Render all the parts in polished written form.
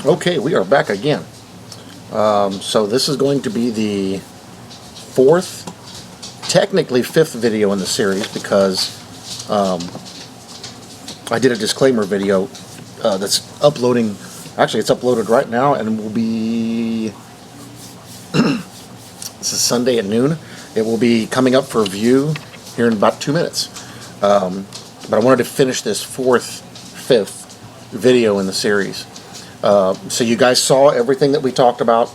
Okay, we are back again. So this is going to be the fourth, technically fifth video in the series, because I did a disclaimer video that's uploading. Actually, it's uploaded right now and will be this is Sunday at noon. It will be coming up for view here in about 2 minutes. But I wanted to finish this fifth video in the series. So you guys saw everything that we talked about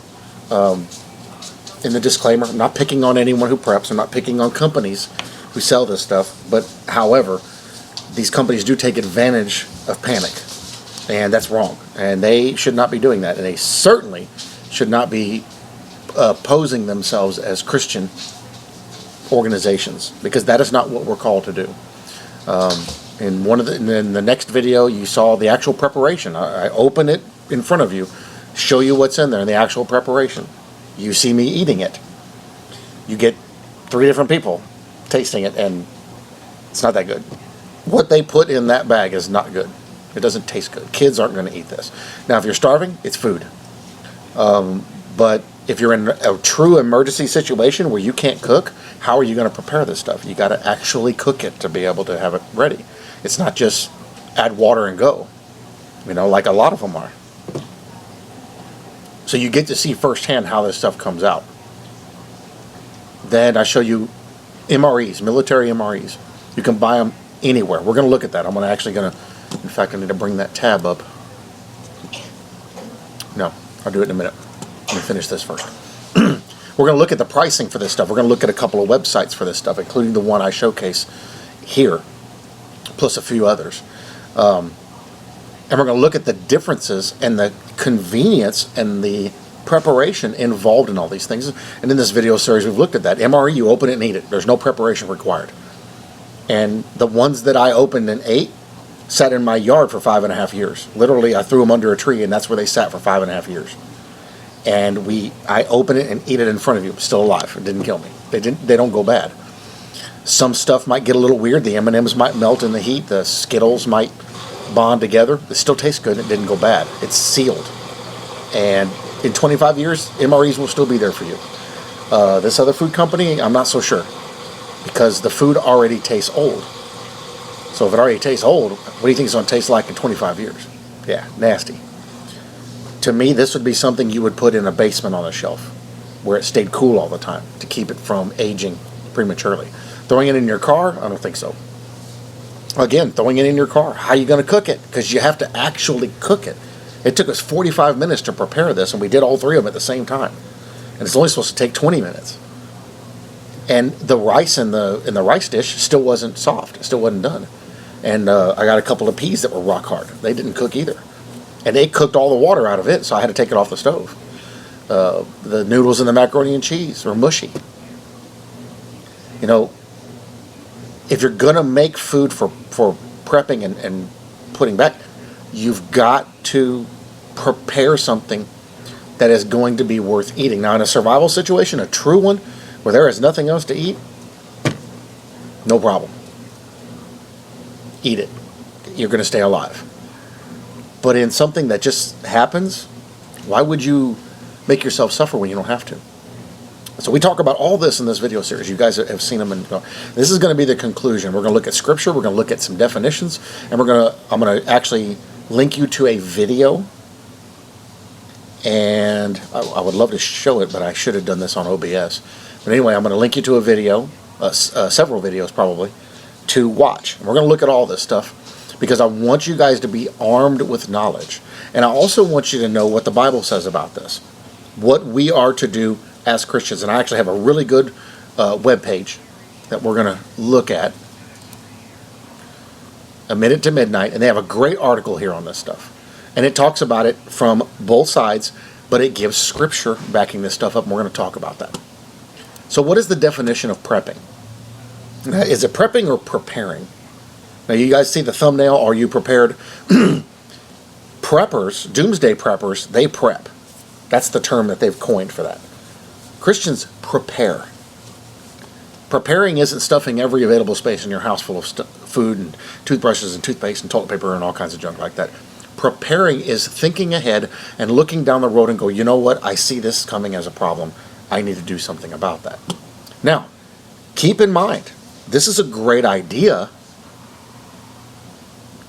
in the disclaimer. I'm not picking on anyone who preps. I'm not picking on companies who sell this stuff. But however, these companies do take advantage of panic. And that's wrong. And they should not be doing that. And they certainly should not be posing themselves as Christian organizations, because that is not what we're called to do. In the next video, you saw the actual preparation. I open it in front of you, show you what's in there in the actual preparation. You see me eating it. You get 3 different people tasting it, and it's not that good. What they put in that bag is not good. It doesn't taste good. Kids aren't going to eat this. Now, if you're starving, it's food. But if you're in a true emergency situation where you can't cook, how are you going to prepare this stuff? You got to actually cook it to be able to have it ready. It's not just add water and go, like a lot of them are. So you get to see firsthand how this stuff comes out. Then I show you MREs, military MREs. You can buy them anywhere. We're going to look at that. In fact, I need to bring that tab up. No, I'll do it in a minute. Let me finish this first. We're going to look at the pricing for this stuff. We're going to look at a couple of websites for this stuff, including the one I showcase here, plus a few others. And we're going to look at the differences and the convenience and the preparation involved in all these things. And in this video series, we've looked at that. MRE, you open it and eat it. There's no preparation required. And the ones that I opened and ate sat in my yard for 5.5 years. Literally, I threw them under a tree, and that's where they sat for 5.5 years. And I open it and eat it in front of you, still alive. It didn't kill me. They don't go bad. Some stuff might get a little weird. The M&Ms might melt in the heat. The Skittles might bond together. It still tastes good. It didn't go bad. It's sealed. And in 25 years, MREs will still be there for you. This other food company, I'm not so sure, because the food already tastes old. So if it already tastes old, what do you think it's going to taste like in 25 years? Yeah, nasty. To me, this would be something you would put in a basement on a shelf where it stayed cool all the time to keep it from aging prematurely. Throwing it in your car? I don't think so. Again, throwing it in your car. How are you going to cook it? Because you have to actually cook it. It took us 45 minutes to prepare this, and we did all 3 of them at the same time. And it's only supposed to take 20 minutes. And the rice in the rice dish still wasn't soft. It still wasn't done. And I got a couple of peas that were rock hard. They didn't cook either. And they cooked all the water out of it, so I had to take it off the stove. The noodles and the macaroni and cheese were mushy. If you're going to make food for prepping and putting back, you've got to prepare something that is going to be worth eating. Now, in a survival situation, a true one, where there is nothing else to eat, no problem. Eat it. You're going to stay alive. But in something that just happens, why would you make yourself suffer when you don't have to? So we talk about all this in this video series. You guys have seen them. This is going to be the conclusion. We're going to look at scripture. We're going to look at some definitions. And I'm going to actually link you to a video. And I would love to show it, but I should have done this on OBS. But anyway, I'm going to link you to a video, several videos probably, to watch. And we're going to look at all this stuff, because I want you guys to be armed with knowledge. And I also want you to know what the Bible says about this, what we are to do as Christians. And I actually have a really good webpage that we're going to look at, A Minute to Midnight, and they have a great article here on this stuff. And it talks about it from both sides, but it gives scripture backing this stuff up, and we're going to talk about that. So what is the definition of prepping? Is it prepping or preparing? Now, you guys see the thumbnail. Are you prepared? Preppers, doomsday preppers, they prep. That's the term that they've coined for that. Christians prepare. Preparing isn't stuffing every available space in your house full of food and toothbrushes and toothpaste and toilet paper and all kinds of junk like that. Preparing is thinking ahead and looking down the road and go, you know what, I see this coming as a problem. I need to do something about that. Now, keep in mind, this is a great idea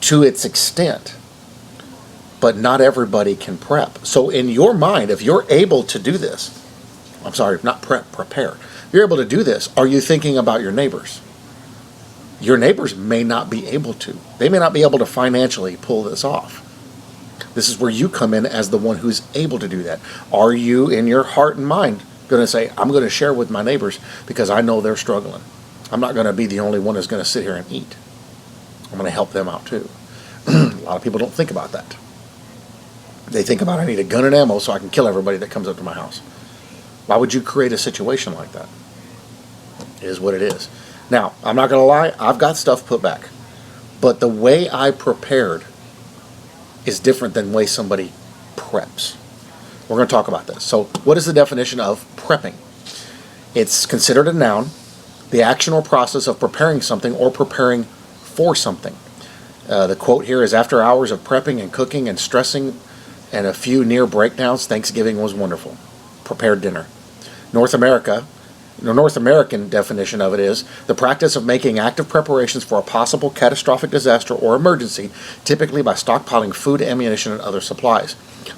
to its extent, but not everybody can prep. So in your mind, if you're able to do this, I'm sorry, not prep, prepare. If you're able to do this, are you thinking about your neighbors? Your neighbors may not be able to. They may not be able to financially pull this off. This is where you come in as the one who's able to do that. Are you, in your heart and mind, going to say, I'm going to share with my neighbors because I know they're struggling. I'm not going to be the only one who's going to sit here and eat. I'm going to help them out too. A lot of people don't think about that. They think about, I need a gun and ammo so I can kill everybody that comes up to my house. Why would you create a situation like that? It is what it is. Now, I'm not going to lie, I've got stuff put back. But the way I prepared is different than the way somebody preps. We're going to talk about this. So, what is the definition of prepping? It's considered a noun, the action or process of preparing something or preparing for something. The quote here is, after hours of prepping and cooking and stressing and a few near breakdowns, Thanksgiving was wonderful. Prepared dinner. North American definition of it is the practice of making active preparations for a possible catastrophic disaster or emergency, typically by stockpiling food, ammunition, and other supplies.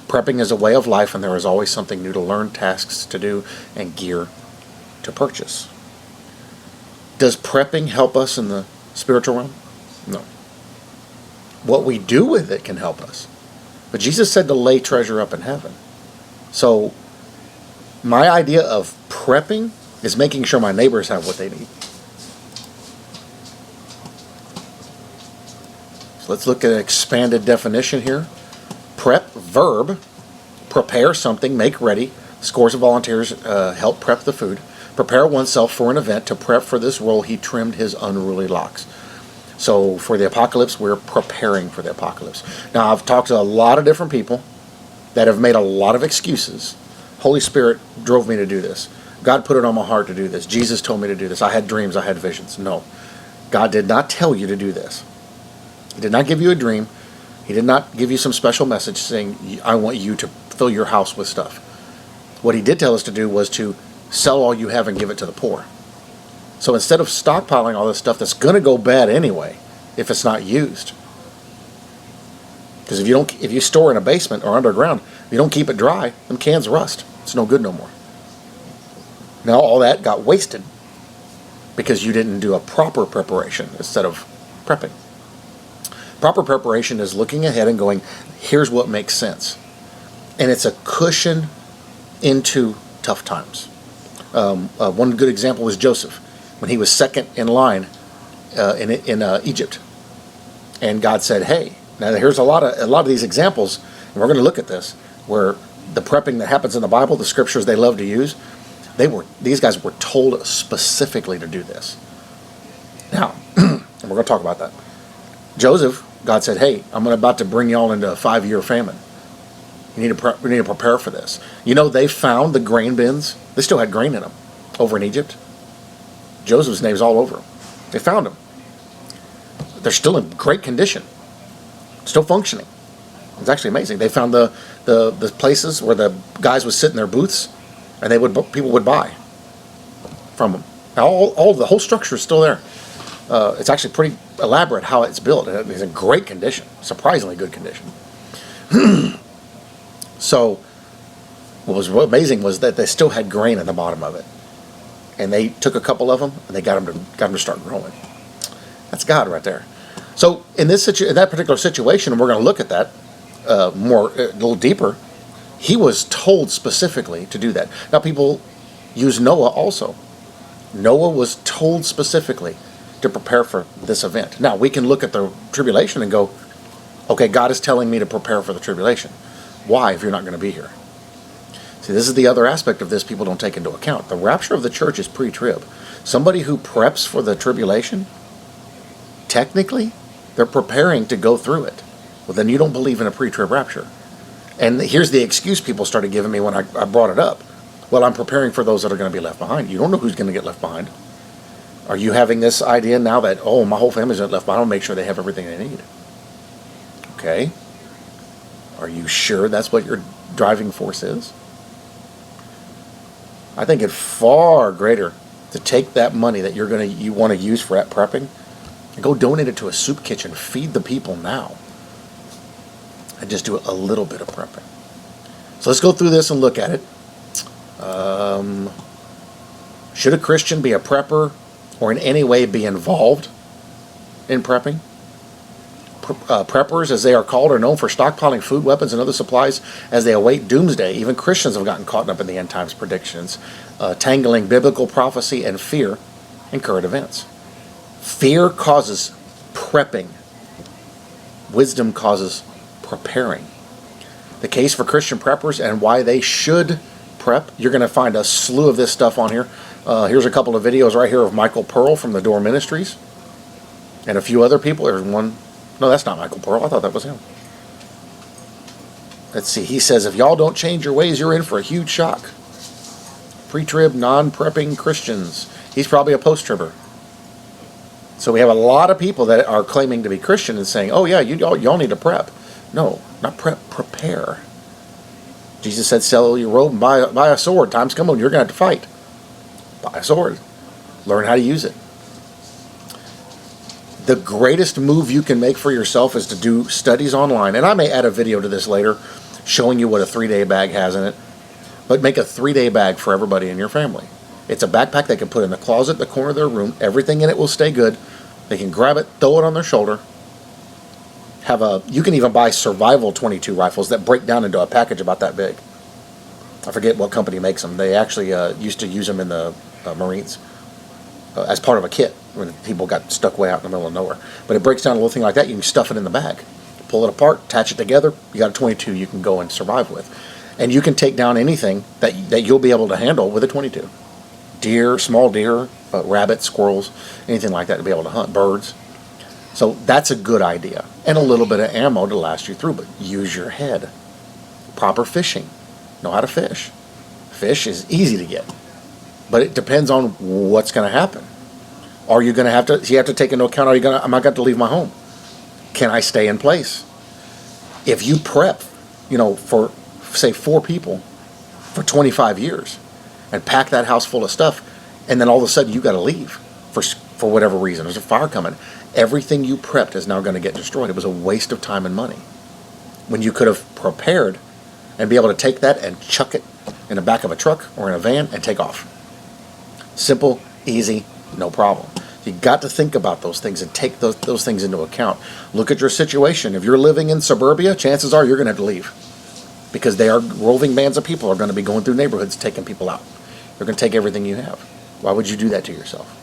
Prepping is a way of life, and there is always something new to learn, tasks to do, and gear to purchase. Does prepping help us in the spiritual realm? No. What we do with it can help us. But Jesus said to lay treasure up in heaven. So my idea of prepping is making sure my neighbors have what they need. So let's look at an expanded definition here. Prep, verb, prepare something, make ready. Scores of volunteers help prep the food. Prepare oneself for an event. To prep for this role, he trimmed his unruly locks. So for the apocalypse, we're preparing for the apocalypse. Now, I've talked to a lot of different people that have made a lot of excuses. Holy Spirit drove me to do this. God put it on my heart to do this. Jesus told me to do this. I had dreams. I had visions. No. God did not tell you to do this. He did not give you a dream. He did not give you some special message saying, I want you to fill your house with stuff. What he did tell us to do was to sell all you have and give it to the poor. So instead of stockpiling all this stuff that's going to go bad anyway, if it's not used. Because if you store in a basement or underground, if you don't keep it dry, them cans rust. It's no good no more. Now all that got wasted because you didn't do a proper preparation instead of prepping. Proper preparation is looking ahead and going, here's what makes sense. And it's a cushion into tough times. One good example was Joseph, when he was second in line in Egypt. And God said, hey, now here's a lot of these examples, and we're going to look at this, where the prepping that happens in the Bible, the scriptures they love to use, these guys were told specifically to do this. Now, and we're going to talk about that. Joseph, God said, hey, I'm about to bring y'all into a 5-year famine. We need to prepare for this. You know, they found the grain bins. They still had grain in them over in Egypt. Joseph's name's all over them. They found them. They're still in great condition. Still functioning. It's actually amazing. They found the places where the guys would sit in their booths, and people would buy from them. Now, all the whole structure is still there. It's actually pretty elaborate how it's built. It's in great condition, surprisingly good condition. So, what was amazing was that they still had grain at the bottom of it, and they took a couple of them and they got them to start growing. That's God right there. So, in that particular situation, and we're going to look at that a little deeper. He was told specifically to do that. Now, people use Noah also. Noah was told specifically to prepare for this event. Now, we can look at the tribulation and go, okay, God is telling me to prepare for the tribulation. Why, if you're not going to be here? See, this is the other aspect of this people don't take into account. The rapture of the church is pre-trib. Somebody who preps for the tribulation, technically, they're preparing to go through it. Well, then you don't believe in a pre-trib rapture. And here's the excuse people started giving me when I brought it up. Well, I'm preparing for those that are going to be left behind. You don't know who's going to get left behind. Are you having this idea now that, oh, my whole family's left behind, I'll make sure they have everything they need? Okay. Are you sure that's what your driving force is? I think it's far greater to take that money that you want to use for that prepping and go donate it to a soup kitchen. Feed the people now. And just do a little bit of prepping. So let's go through this and look at it. Should a Christian be a prepper or in any way be involved in prepping? Preppers, as they are called, are known for stockpiling food, weapons, and other supplies as they await doomsday. Even Christians have gotten caught up in the end times predictions, tangling biblical prophecy and fear in current events. Fear causes prepping. Wisdom causes preparing. The case for Christian preppers and why they should prep. You're going to find a slew of this stuff on here. Here's a couple of videos right here of Michael Pearl from the Door Ministries and a few other people. There's one. No, that's not Michael Pearl. I thought that was him. Let's see. He says, if y'all don't change your ways, you're in for a huge shock. Pre-trib, non-prepping Christians. He's probably a post-tribber. So we have a lot of people that are claiming to be Christian and saying, oh yeah, y'all need to prep. No, not prep, prepare. Jesus said, sell your robe and buy a sword. Time's coming when you're going to have to fight. Buy a sword. Learn how to use it. The greatest move you can make for yourself is to do studies online. And I may add a video to this later showing you what a 3-day bag has in it. But make a 3-day bag for everybody in your family. It's a backpack they can put in the closet, the corner of their room. Everything in it will stay good. They can grab it, throw it on their shoulder. You can even buy survival .22 rifles that break down into a package about that big. I forget what company makes them. They actually used to use them in the Marines as part of a kit when people got stuck way out in the middle of nowhere. But it breaks down a little thing like that. You can stuff it in the bag, pull it apart, attach it together. You got a .22 you can go and survive with. And you can take down anything that you'll be able to handle with a .22. Deer, small deer, rabbits, squirrels, anything like that to be able to hunt, birds. So that's a good idea. And a little bit of ammo to last you through, but use your head. Proper fishing. Know how to fish. Fish is easy to get, but it depends on what's going to happen. Are you going to have to, you have to take into account, am I going to leave my home? Can I stay in place? If you prep, for say 4 people for 25 years and pack that house full of stuff, and then all of a sudden you got to leave for whatever reason, there's a fire coming, everything you prepped is now going to get destroyed. It was a waste of time and money when you could have prepared and be able to take that and chuck it in the back of a truck or in a van and take off. Simple, easy, no problem. You got to think about those things and take those things into account. Look at your situation. If you're living in suburbia, chances are you're going to have to leave, because they are roving bands of people are going to be going through neighborhoods taking people out. They're going to take everything you have. Why would you do that to yourself?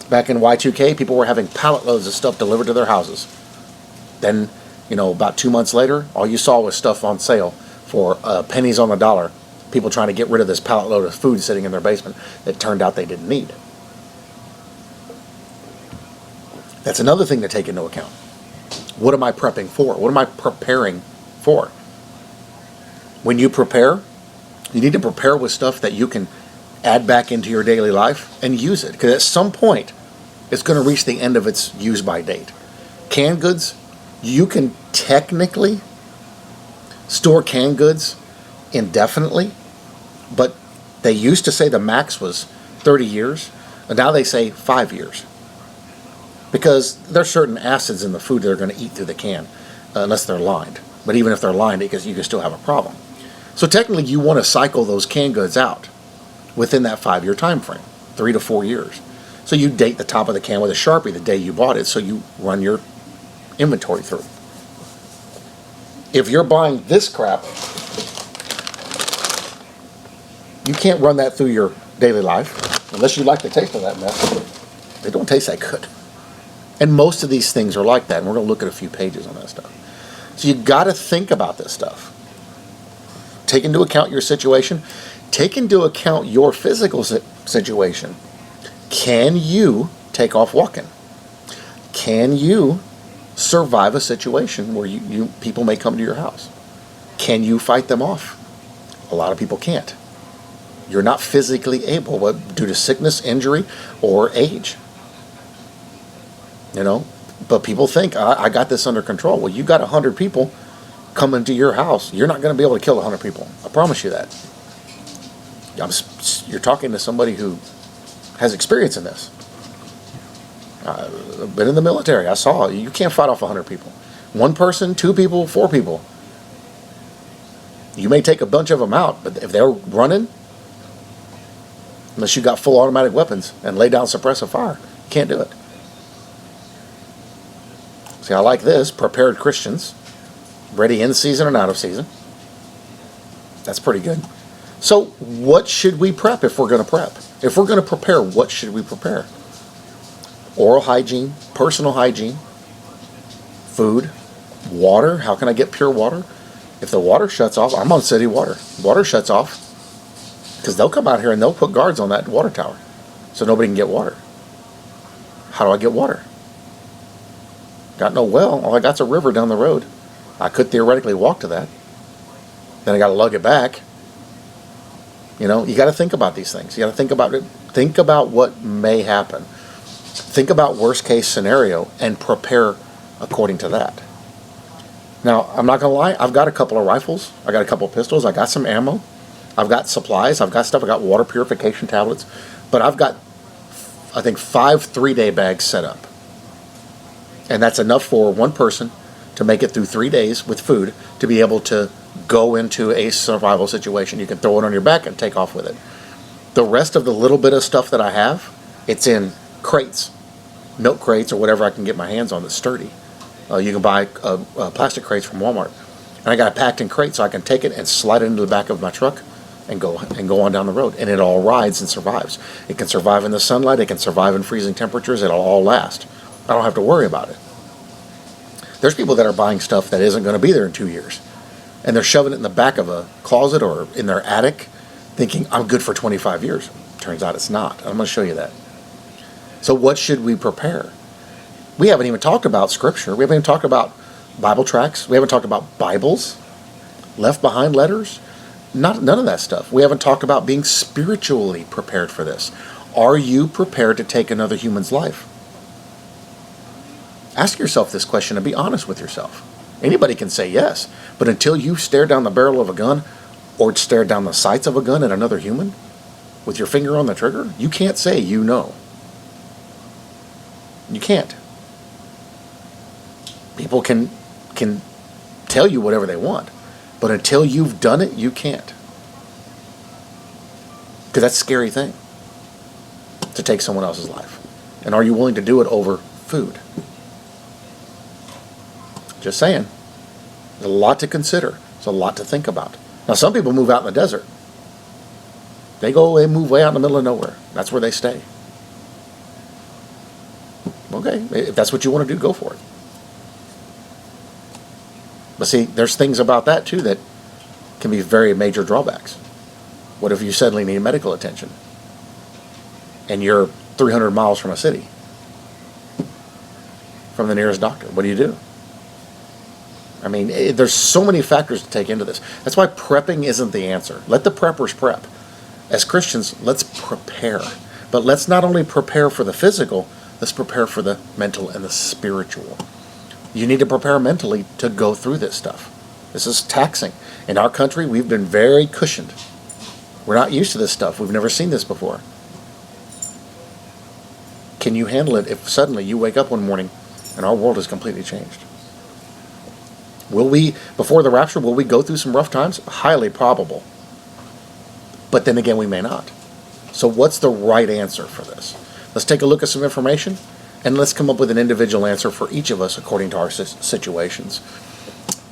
Back in Y2K, people were having pallet loads of stuff delivered to their houses. Then, about 2 months later, all you saw was stuff on sale for pennies on the dollar. People trying to get rid of this pallet load of food sitting in their basement that turned out they didn't need. That's another thing to take into account. What am I prepping for? What am I preparing for? When you prepare, you need to prepare with stuff that you can add back into your daily life and use it. Because at some point, it's going to reach the end of its use-by date. Canned goods, you can technically store canned goods indefinitely, but they used to say the max was 30 years, and now they say 5 years. Because there's certain acids in the food that are going to eat through the can, unless they're lined. But even if they're lined, you can still have a problem. So technically, you want to cycle those canned goods out within that 5-year time frame, 3 to 4 years. So you date the top of the can with a Sharpie the day you bought it, so you run your inventory through. If you're buying this crap, you can't run that through your daily life unless you like the taste of that mess. They don't taste that good. And most of these things are like that, and we're going to look at a few pages on that stuff. So you got to think about this stuff. Take into account your situation. Take into account your physical situation. Can you take off walking? Can you survive a situation where people may come to your house? Can you fight them off? A lot of people can't. You're not physically able, due to sickness, injury, or age. But people think, I got this under control. Well, you got 100 people come into your house, you're not going to be able to kill 100 people. I promise you that. You're talking to somebody who has experience in this. I've been in the military. I saw you can't fight off 100 people. One person, 2 people, 4 people. You may take a bunch of them out, but if they're running, unless you got full automatic weapons and lay down suppressive fire, you can't do it. See, I like this. Prepared Christians, ready in season and out of season. That's pretty good. So what should we prep if we're going to prep? If we're going to prepare, what should we prepare? Oral hygiene, personal hygiene, food, water. How can I get pure water? If the water shuts off, I'm on city water. Water shuts off because they'll come out here and they'll put guards on that water tower so nobody can get water. How do I get water? Got no well. All I got's a river down the road. I could theoretically walk to that. Then I got to lug it back. You know, you got to think about these things. You got to think about it. Think about what may happen. Think about worst case scenario and prepare according to that. Now, I'm not going to lie. I've got a couple of rifles. I got a couple of pistols. I got some ammo. I've got supplies. I've got stuff. I got water purification tablets. But I've got, I think, 5 3-day bags set up. And that's enough for one person to make it through 3 days with food to be able to go into a survival situation. You can throw it on your back and take off with it. The rest of the little bit of stuff that I have, it's in crates, milk crates or whatever I can get my hands on that's sturdy. You can buy plastic crates from Walmart. And I got it packed in crates so I can take it and slide it into the back of my truck and go on down the road. And it all rides and survives. It can survive in the sunlight. It can survive in freezing temperatures. It'll all last. I don't have to worry about it. There's people that are buying stuff that isn't going to be there in 2 years. And they're shoving it in the back of a closet or in their attic thinking, I'm good for 25 years. Turns out it's not. I'm going to show you that. So what should we prepare? We haven't even talked about Scripture. We haven't even talked about Bible tracts. We haven't talked about Bibles, left behind letters. None of that stuff. We haven't talked about being spiritually prepared for this. Are you prepared to take another human's life? Ask yourself this question and be honest with yourself. Anybody can say yes, but until you stare down the barrel of a gun or stare down the sights of a gun at another human with your finger on the trigger, you can't say you know. You can't. People can tell you whatever they want, but until you've done it, you can't. Because that's a scary thing, to take someone else's life. And are you willing to do it over food? Just saying. There's a lot to consider. There's a lot to think about. Now, some people move out in the desert. They move way out in the middle of nowhere. That's where they stay. Okay, if that's what you want to do, go for it. But see, there's things about that too that can be very major drawbacks. What if you suddenly need medical attention and you're 300 miles from a city, from the nearest doctor? What do you do? I mean, there's so many factors to take into this. That's why prepping isn't the answer. Let the preppers prep. As Christians, let's prepare. But let's not only prepare for the physical, let's prepare for the mental and the spiritual. You need to prepare mentally to go through this stuff. This is taxing. In our country, we've been very cushioned. We're not used to this stuff. We've never seen this before. Can you handle it if suddenly you wake up one morning and our world is completely changed? Will we, before the rapture, will we go through some rough times? Highly probable. But then again, we may not. So what's the right answer for this? Let's take a look at some information, and let's come up with an individual answer for each of us according to our situations.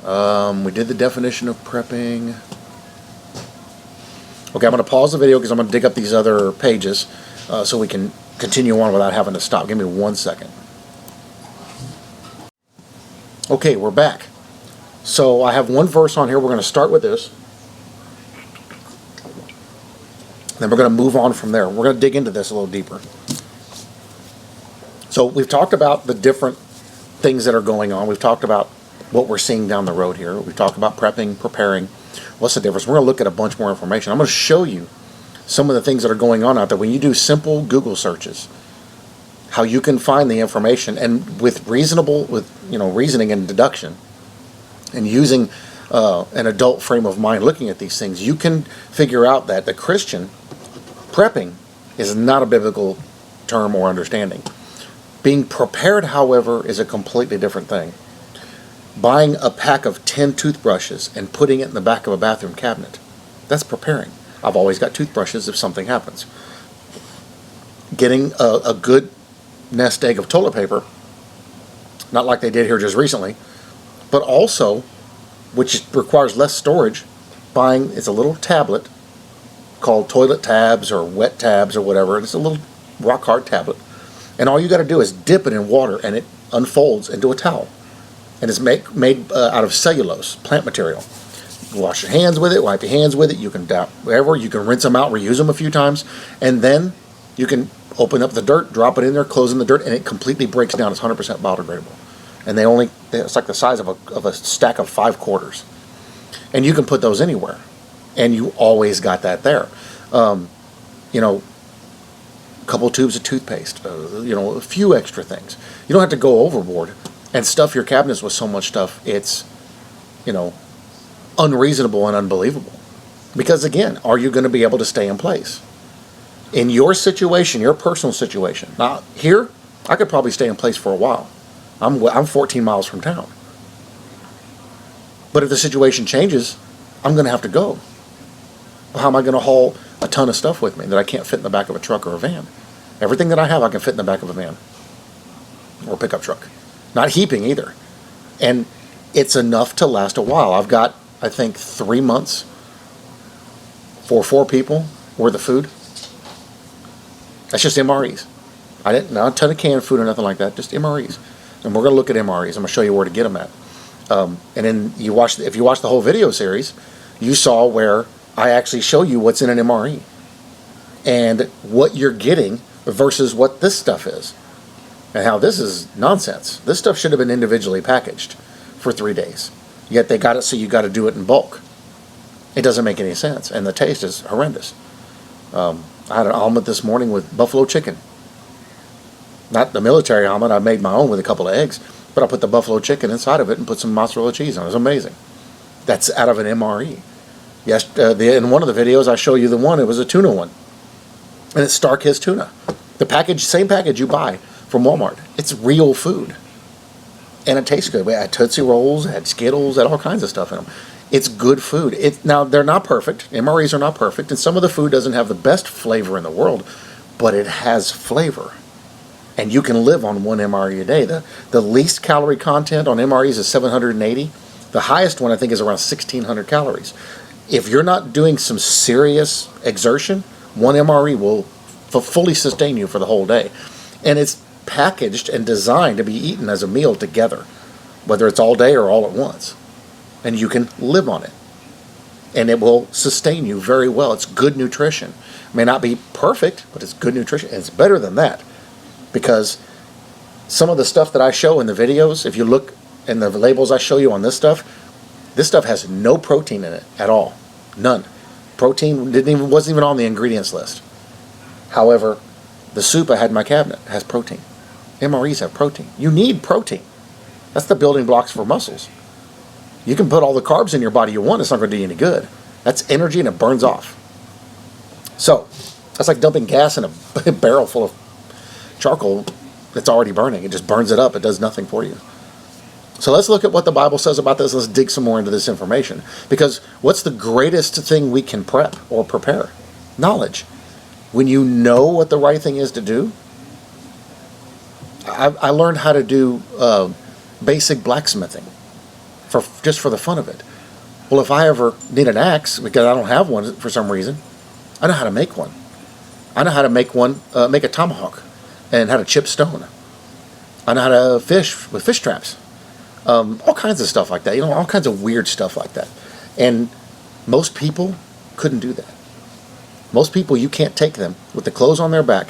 We did the definition of prepping. Okay, I'm going to pause the video because I'm going to dig up these other pages so we can continue on without having to stop. Give me 1 second. Okay, we're back. So I have one verse on here. We're going to start with this. Then we're going to move on from there. We're going to dig into this a little deeper. So we've talked about the different things that are going on. We've talked about what we're seeing down the road here. We've talked about prepping, preparing. What's the difference? We're going to look at a bunch more information. I'm going to show you some of the things that are going on out there. When you do simple Google searches, how you can find the information, and with reasoning and deduction, and using an adult frame of mind looking at these things, you can figure out that the Christian prepping is not a biblical term or understanding. Being prepared, however, is a completely different thing. Buying a pack of 10 toothbrushes and putting it in the back of a bathroom cabinet, that's preparing. I've always got toothbrushes if something happens. Getting a good nest egg of toilet paper, not like they did here just recently, but also, which requires less storage, buying, it's a little tablet called toilet tabs or wet tabs or whatever. It's a little rock hard tablet. And all you got to do is dip it in water and it unfolds into a towel. And it's made out of cellulose, plant material. Wash your hands with it, wipe your hands with it. You can wherever, you can rinse them out, reuse them a few times. And then you can open up the dirt, drop it in there, close in the dirt, and it completely breaks down. It's 100% biodegradable. And it's like the size of a stack of 5 quarters. And you can put those anywhere. And you always got that there. A couple tubes of toothpaste, a few extra things. You don't have to go overboard and stuff your cabinets with so much stuff. It's, unreasonable and unbelievable. Because again, are you going to be able to stay in place? In your situation, your personal situation. Now, here, I could probably stay in place for a while. I'm 14 miles from town. But if the situation changes, I'm going to have to go. Well, how am I going to haul a ton of stuff with me that I can't fit in the back of a truck or a van? Everything that I have, I can fit in the back of a van or a pickup truck. Not heaping either. And it's enough to last a while. I've got, I think, 3 months for 4 people worth of food. That's just MREs. Not a ton of canned food or nothing like that, just MREs. And we're going to look at MREs. I'm going to show you where to get them at. And then if you watch the whole video series, you saw where I actually show you what's in an MRE and what you're getting versus what this stuff is and how this is nonsense. This stuff should have been individually packaged for 3 days. Yet they got it so you got to do it in bulk. It doesn't make any sense. And the taste is horrendous. I had an omelet this morning with buffalo chicken. Not the military omelet. I made my own with a couple of eggs. But I put the buffalo chicken inside of it and put some mozzarella cheese on it. It was amazing. That's out of an MRE. Yes, in one of the videos I show you the one, it was a tuna one. And it's Starkist tuna. The same package you buy from Walmart. It's real food. And it tastes good. We had Tootsie Rolls, had Skittles, had all kinds of stuff in them. It's good food. Now, they're not perfect. MREs are not perfect. And some of the food doesn't have the best flavor in the world. But it has flavor. And you can live on 1 MRE a day. The least calorie content on MREs is 780. The highest one, I think, is around 1,600 calories. If you're not doing some serious exertion, 1 MRE will fully sustain you for the whole day. And it's packaged and designed to be eaten as a meal together, whether it's all day or all at once. And you can live on it. And it will sustain you very well. It's good nutrition. It may not be perfect, but it's good nutrition. And it's better than that. Because some of the stuff that I show in the videos, if you look in the labels I show you on this stuff has no protein in it at all. None. Protein wasn't even on the ingredients list. However, the soup I had in my cabinet has protein. MREs have protein. You need protein. That's the building blocks for muscles. You can put all the carbs in your body you want, it's not going to do you any good. That's energy and it burns off. So, that's like dumping gas in a barrel full of charcoal that's already burning. It just burns it up. It does nothing for you. So let's look at what the Bible says about this. Let's dig some more into this information. Because what's the greatest thing we can prep or prepare? Knowledge. When you know what the right thing is to do. I learned how to do basic blacksmithing just for the fun of it. Well, if I ever need an axe, because I don't have one for some reason, I know how to make one. I know how to make a tomahawk and how to chip stone. I know how to fish with fish traps. All kinds of stuff like that, all kinds of weird stuff like that. And most people couldn't do that. Most people, you can't take them with the clothes on their back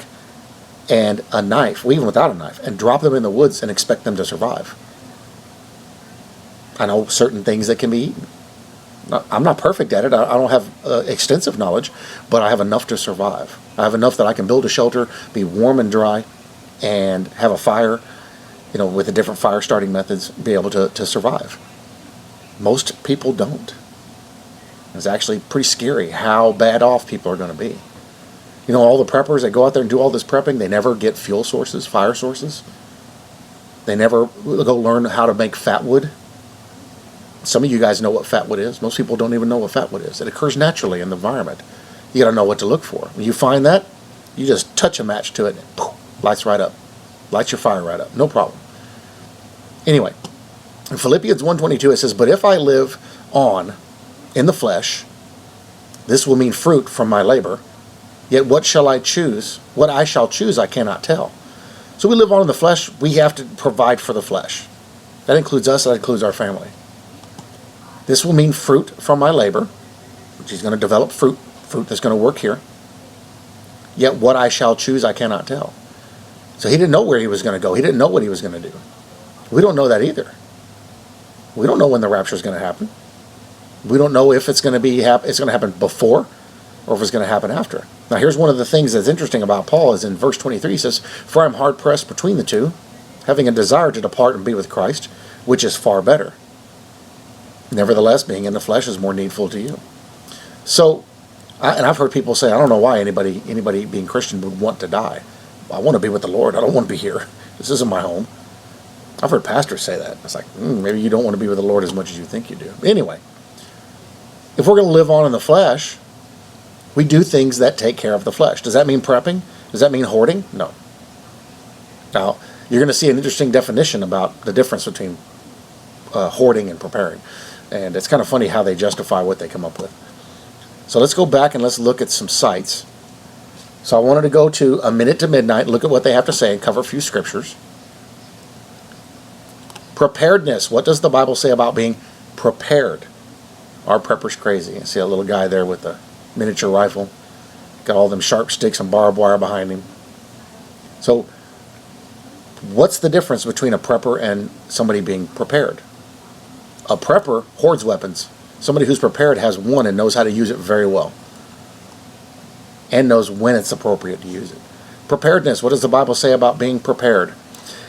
and a knife, or even without a knife, and drop them in the woods and expect them to survive. I know certain things that can be eaten. I'm not perfect at it. I don't have extensive knowledge, but I have enough to survive. I have enough that I can build a shelter, be warm and dry, and have a fire, with the different fire starting methods, be able to survive. Most people don't. It's actually pretty scary how bad off people are going to be. You know, all the preppers that go out there and do all this prepping, they never get fuel sources, fire sources. They never go learn how to make fat wood. Some of you guys know what fat wood is. Most people don't even know what fat wood is. It occurs naturally in the environment. You got to know what to look for. When you find that, you just touch a match to it, and poof, lights right up. Lights your fire right up. No problem. Anyway, in Philippians 1:22 it says, "But if I live on in the flesh, this will mean fruit from my labor. Yet what shall I choose? What I shall choose I cannot tell." So we live on in the flesh. We have to provide for the flesh. That includes us. That includes our family. This will mean fruit from my labor, which he's going to develop fruit that's going to work here. Yet what I shall choose I cannot tell. So he didn't know where he was going to go. He didn't know what he was going to do. We don't know that either. We don't know when the rapture is going to happen. We don't know if it's going to happen before or if it's going to happen after. Now here's one of the things that's interesting about Paul is in verse 23 he says, "For I am hard pressed between the two, having a desire to depart and be with Christ, which is far better. Nevertheless, being in the flesh is more needful to you." So, and I've heard people say, I don't know why anybody being Christian would want to die. I want to be with the Lord. I don't want to be here. This isn't my home. I've heard pastors say that. It's like, maybe you don't want to be with the Lord as much as you think you do. Anyway, if we're going to live on in the flesh, we do things that take care of the flesh. Does that mean prepping? Does that mean hoarding? No. Now, you're going to see an interesting definition about the difference between hoarding and preparing. And it's kind of funny how they justify what they come up with. So let's go back and let's look at some sites. So I wanted to go to A Minute to Midnight, look at what they have to say, and cover a few scriptures. Preparedness. What does the Bible say about being prepared? Our prepper's crazy. You see a little guy there with a miniature rifle. Got all them sharp sticks and barbed wire behind him. So what's the difference between a prepper and somebody being prepared? A prepper hoards weapons. Somebody who's prepared has one and knows how to use it very well. And knows when it's appropriate to use it. Preparedness. What does the Bible say about being prepared?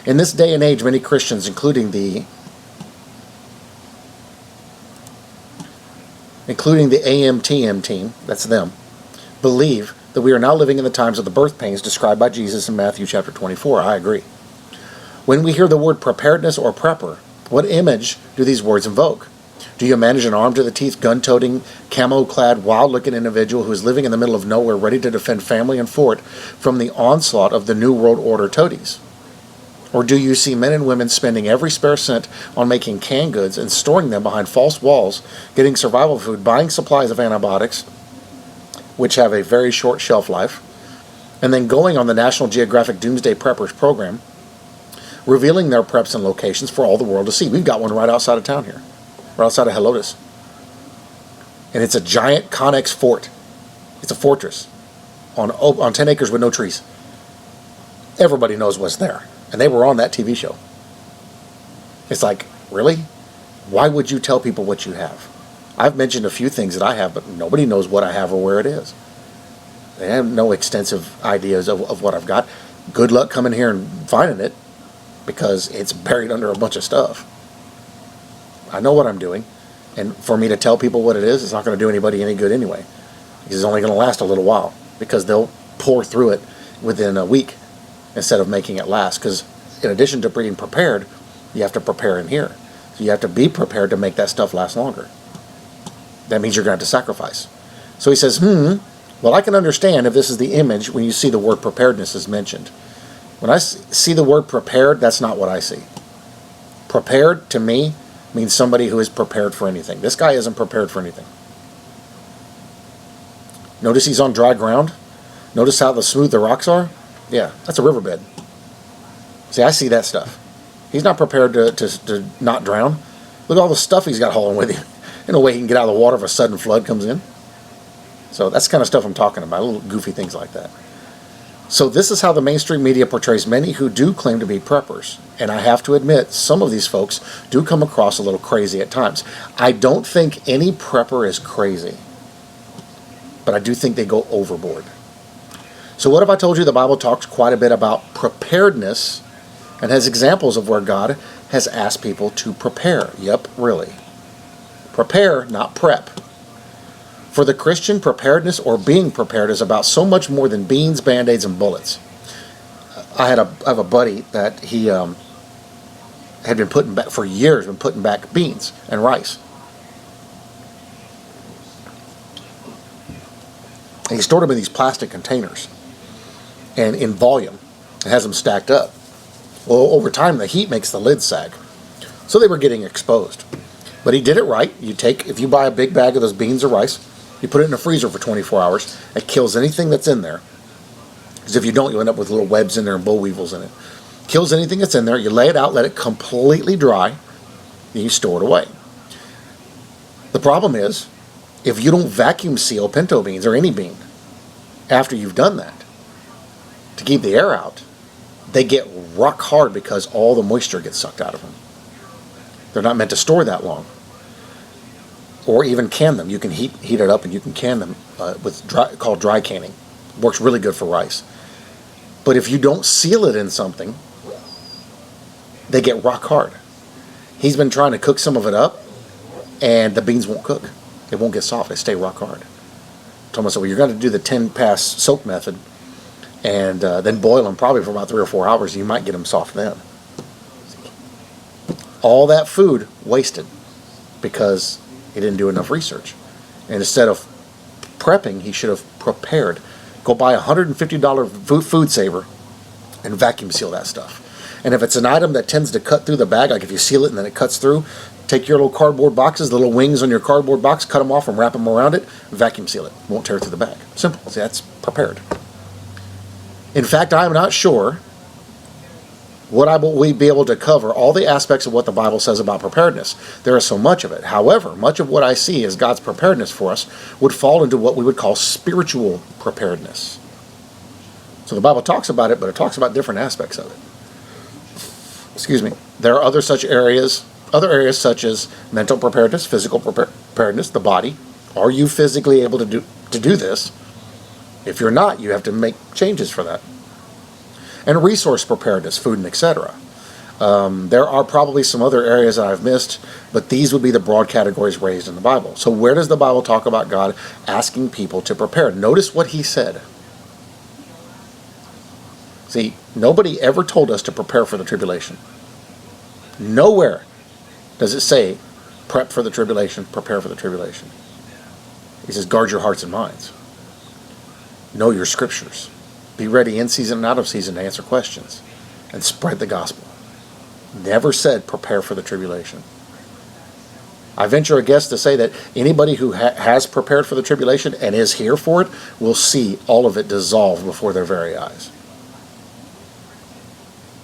In this day and age, many Christians, including the AMTM team, that's them, believe that we are now living in the times of the birth pains described by Jesus in Matthew chapter 24. I agree. When we hear the word preparedness or prepper, what image do these words invoke? Do you imagine an armed-to-the-teeth, gun-toting, camo-clad, wild-looking individual who is living in the middle of nowhere, ready to defend family and fort from the onslaught of the New World Order toadies? Or do you see men and women spending every spare cent on making canned goods and storing them behind false walls, getting survival food, buying supplies of antibiotics, which have a very short shelf life, and then going on the National Geographic Doomsday Preppers program, revealing their preps and locations for all the world to see? We've got one right outside of town here. Right outside of Helotes. And it's a giant Connex fort. It's a fortress on 10 acres with no trees. Everybody knows what's there. And they were on that TV show. It's like, really? Why would you tell people what you have? I've mentioned a few things that I have, but nobody knows what I have or where it is. They have no extensive ideas of what I've got. Good luck coming here and finding it, because it's buried under a bunch of stuff. I know what I'm doing, and for me to tell people what it is, it's not going to do anybody any good anyway. It's only going to last a little while, because they'll pour through it within a week instead of making it last. Because in addition to being prepared, you have to prepare in here. So you have to be prepared to make that stuff last longer. That means you're going to have to sacrifice. So he says, well, I can understand if this is the image when you see the word preparedness is mentioned. When I see the word prepared, that's not what I see. Prepared, to me, means somebody who is prepared for anything. This guy isn't prepared for anything. Notice he's on dry ground. Notice how smooth the rocks are. Yeah, that's a riverbed. See, I see that stuff. He's not prepared to not drown. Look at all the stuff he's got hauling with him. There's no way he can get out of the water if a sudden flood comes in. So that's the kind of stuff I'm talking about, little goofy things like that. So this is how the mainstream media portrays many who do claim to be preppers. And I have to admit, some of these folks do come across a little crazy at times. I don't think any prepper is crazy, but I do think they go overboard. So what if I told you the Bible talks quite a bit about preparedness and has examples of where God has asked people to prepare? Yep, really. Prepare, not prep. For the Christian, preparedness or being prepared is about so much more than beans, Band-Aids, and bullets. I have a buddy that he had been putting back, for years, been putting back beans and rice. And he stored them in these plastic containers and in volume. It has them stacked up. Well, over time, the heat makes the lid sag. So they were getting exposed. But he did it right. If you buy a big bag of those beans or rice, you put it in a freezer for 24 hours. It kills anything that's in there. Because if you don't, you'll end up with little webs in there and boll weevils in it. Kills anything that's in there. You lay it out, let it completely dry, and you store it away. The problem is, if you don't vacuum seal pinto beans or any bean after you've done that, to keep the air out, they get rock hard because all the moisture gets sucked out of them. They're not meant to store that long. Or even can them. You can heat it up and you can can them called dry canning. Works really good for rice. But if you don't seal it in something, they get rock hard. He's been trying to cook some of it up, and the beans won't cook. They won't get soft. They stay rock hard. I told myself, well, you're going to do the 10-pass soak method, and then boil them probably for about 3 or 4 hours. You might get them soft then. All that food wasted because he didn't do enough research. And instead of prepping, he should have prepared. Go buy a $150 food saver and vacuum seal that stuff. And if it's an item that tends to cut through the bag, like if you seal it and then it cuts through, take your little cardboard boxes, the little wings on your cardboard box, cut them off and wrap them around it, vacuum seal it. Won't tear through the bag. Simple. See, that's prepared. In fact, I am not sure we'd be able to cover all the aspects of what the Bible says about preparedness. There is so much of it. However, much of what I see as God's preparedness for us would fall into what we would call spiritual preparedness. So the Bible talks about it, but it talks about different aspects of it. Excuse me. There are other areas such as mental preparedness, physical preparedness, the body. Are you physically able to do this? If you're not, you have to make changes for that. And resource preparedness, food and etc. There are probably some other areas that I've missed, but these would be the broad categories raised in the Bible. So where does the Bible talk about God asking people to prepare? Notice what he said. See, nobody ever told us to prepare for the tribulation. Nowhere does it say, prep for the tribulation, prepare for the tribulation. He says, guard your hearts and minds. Know your scriptures. Be ready in season and out of season to answer questions. And spread the gospel. Never said prepare for the tribulation. I venture a guess to say that anybody who has prepared for the tribulation and is here for it will see all of it dissolve before their very eyes.